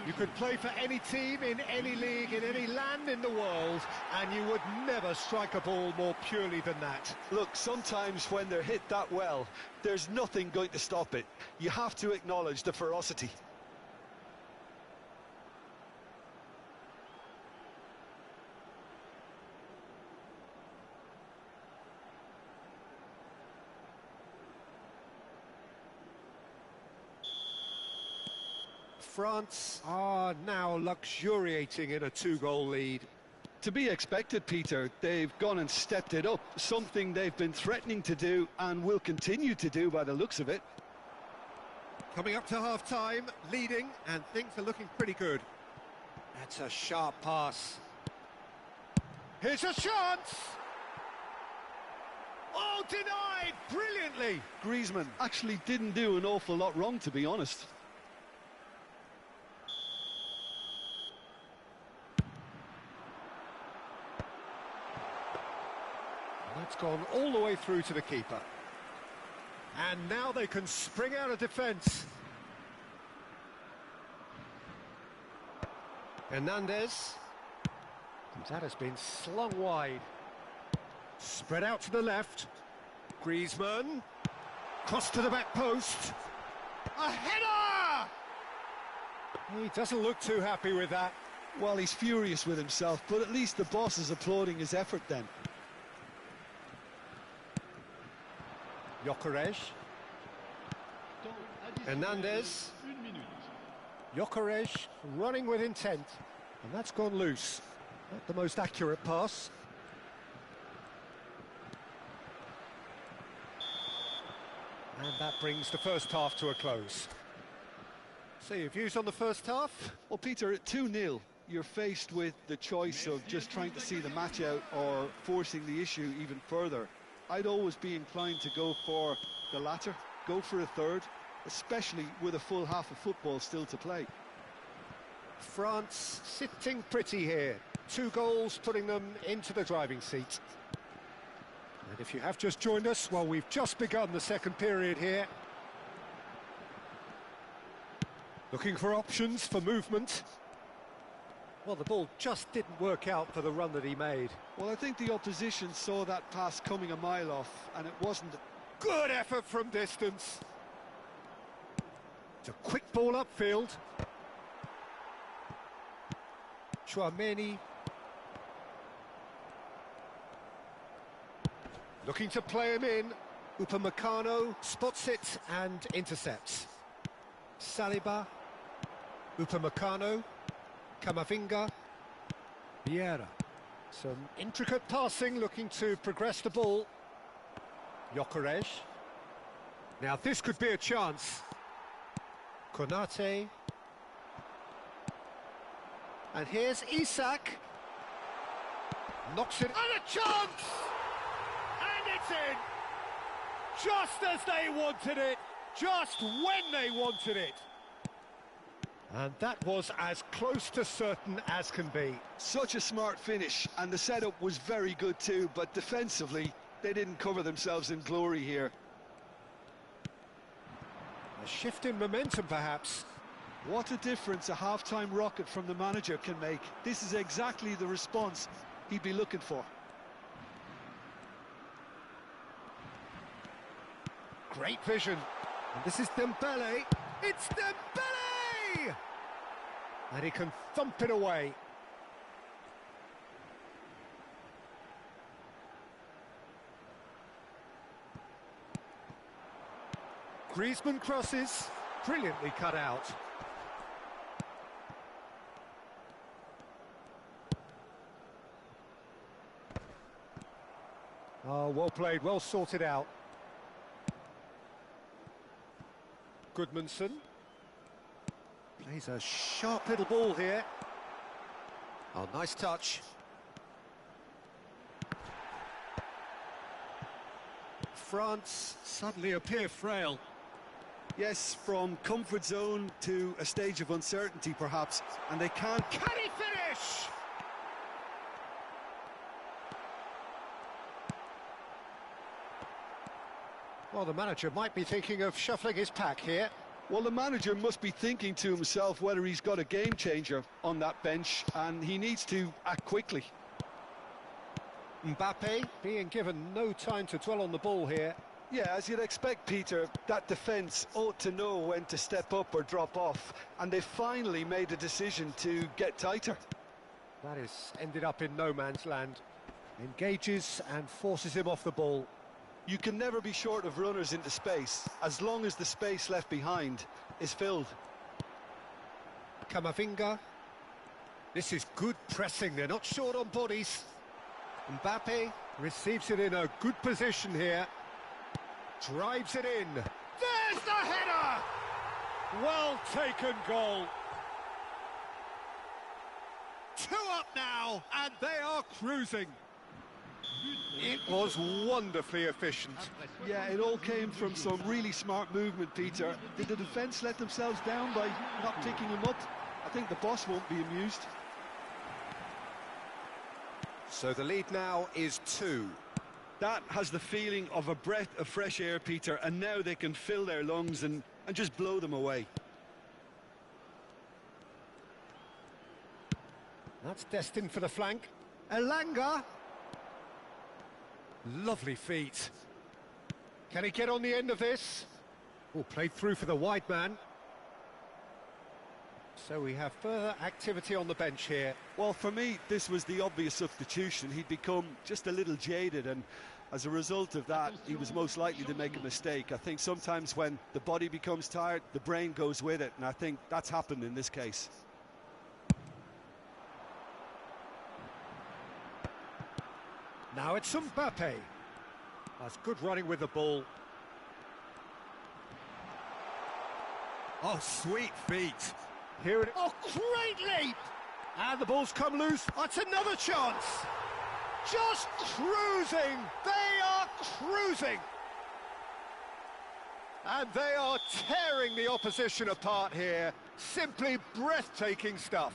S1: You could play for any team in any league, in any land in the world, and you would never strike a ball more purely than that.
S2: Look, sometimes when they're hit that well, there's nothing going to stop it. You have to acknowledge the ferocity.
S1: France are now luxuriating in a 2-goal lead.
S2: To be expected, Peter. They've gone and stepped it up, something they've been threatening to do and will continue to do by the looks of it.
S1: Coming up to half-time, leading, and things are looking pretty good. That's a sharp pass. Here's a chance! Oh, denied brilliantly!
S2: Griezmann actually didn't do an awful lot wrong, to be honest.
S1: That's gone all the way through to the keeper. And now they can spring out of defence. Hernandez. And that has been slung wide. Spread out to the left. Griezmann. Cross to the back post. A header! He doesn't look too happy with that.
S2: Well, he's furious with himself, but at least the boss is applauding his effort then.
S1: Gyökeres. Hernandez. Gyökeres running with intent, and that's gone loose. Not the most accurate pass. And that brings the first half to a close. So your views on the first half?
S2: Well, Peter, at 2-0, you're faced with the choice of just trying to see the match out or forcing the issue even further. I'd always be inclined to go for the latter, go for a third, especially with a full half of football still to play.
S1: France sitting pretty here. 2 goals putting them into the driving seat. And if you have just joined us, well, we've just begun the second period here. Looking for options for movement. Well, the ball just didn't work out for the run that he made.
S2: Well, I think the opposition saw that pass coming a mile off, and it wasn't.
S1: Good effort from distance. It's a quick ball upfield. Chouameni. Looking to play him in. Upamecano spots it and intercepts. Saliba. Upamecano. Camavinga. Vieira. Some intricate passing, looking to progress the ball. Gyökeres. Now this could be a chance. Konate. And here's Isak. Knocks it. And a chance! And it's in! Just as they wanted it, just when they wanted it. And that was as close to certain as can be.
S2: Such a smart finish, and the setup was very good too, but defensively, they didn't cover themselves in glory here.
S1: A shift in momentum, perhaps.
S2: What a difference a half-time rocket from the manager can make. This is exactly the response he'd be looking for.
S1: Great vision. And this is Dembele. It's Dembele! And he can thump it away. Griezmann crosses. Brilliantly cut out. Oh, well played, well sorted out. Goodmanson plays a sharp little ball here. Oh, nice touch. France suddenly appear frail.
S2: Yes, from comfort zone to a stage of uncertainty perhaps, and they can't...
S1: Can he finish? Well, the manager might be thinking of shuffling his pack here.
S2: Well, the manager must be thinking to himself whether he's got a game changer on that bench, and he needs to act quickly.
S1: Mbappe being given no time to dwell on the ball here.
S2: Yeah, as you'd expect, Peter, that defence ought to know when to step up or drop off, and they finally made a decision to get tighter.
S1: That is ended up in no man's land. Engages and forces him off the ball.
S2: You can never be short of runners into space, as long as the space left behind is filled.
S1: Camavinga. This is good pressing, they're not short on bodies. Mbappe receives it in a good position here. Drives it in. There's the header! Well taken goal. 2 up now, and they are cruising. It was wonderfully efficient.
S2: Yeah, it all came from some really smart movement, Peter. Did the defence let themselves down by not picking him up? I think the boss won't be amused.
S1: So the lead now is 2.
S2: That has the feeling of a breath of fresh air, Peter, and now they can fill their lungs and just blow them away.
S1: That's destined for the flank. Elanga. Lovely feet. Can he get on the end of this? Oh, played through for the wide man. So we have further activity on the bench here.
S2: Well, for me, this was the obvious substitution. He'd become just a little jaded, and as a result of that, he was most likely to make a mistake. I think sometimes when the body becomes tired, the brain goes with it, and I think that's happened in this case.
S1: Now it's Mbappe. That's good running with the ball. Oh, sweet feet. Here it is. Oh, great leap! And the ball's come loose. That's another chance. Just cruising. They are cruising. And they are tearing the opposition apart here. Simply breathtaking stuff.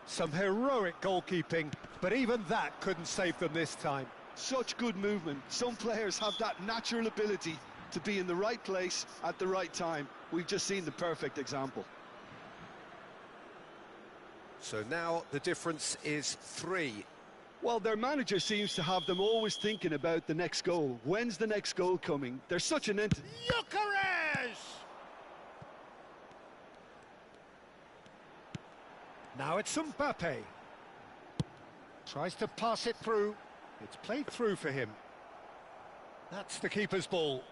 S1: Some heroic goalkeeping, but even that couldn't save them this time.
S2: Such good movement. Some players have that natural ability to be in the right place at the right time. We've just seen the perfect example.
S1: So now the difference is 3.
S2: Well, their manager seems to have them always thinking about the next goal. When's the next goal coming? They're such an
S1: Gyökeres! Now it's Mbappe. Tries to pass it through. It's played through for him. That's the keeper's ball.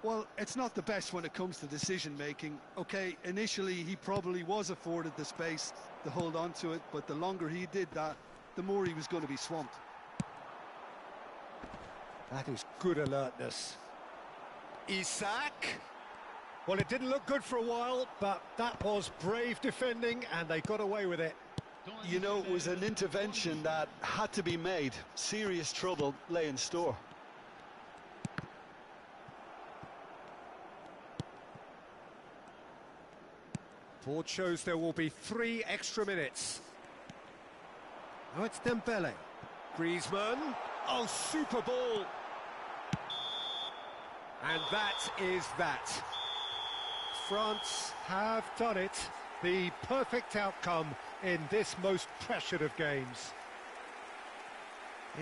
S2: Well, it's not the best when it comes to decision-making. OK, initially he probably was afforded the space to hold on to it, but the longer he did that, the more he was going to be swamped.
S1: That is good alertness. Isak. Well, it didn't look good for a while, but that was brave defending, and they got away with it.
S2: You know, it was an intervention that had to be made. Serious trouble lay in store.
S1: Board shows there will be 3 extra minutes. Now it's Dembele. Griezmann. Oh, super ball. And that is that. France have done it. The perfect outcome in this most pressured of games.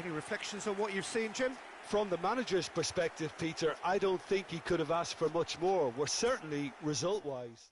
S1: Any reflections on what you've seen, Jim?
S2: From the manager's perspective, Peter, I don't think he could have asked for much more. We're certainly result-wise.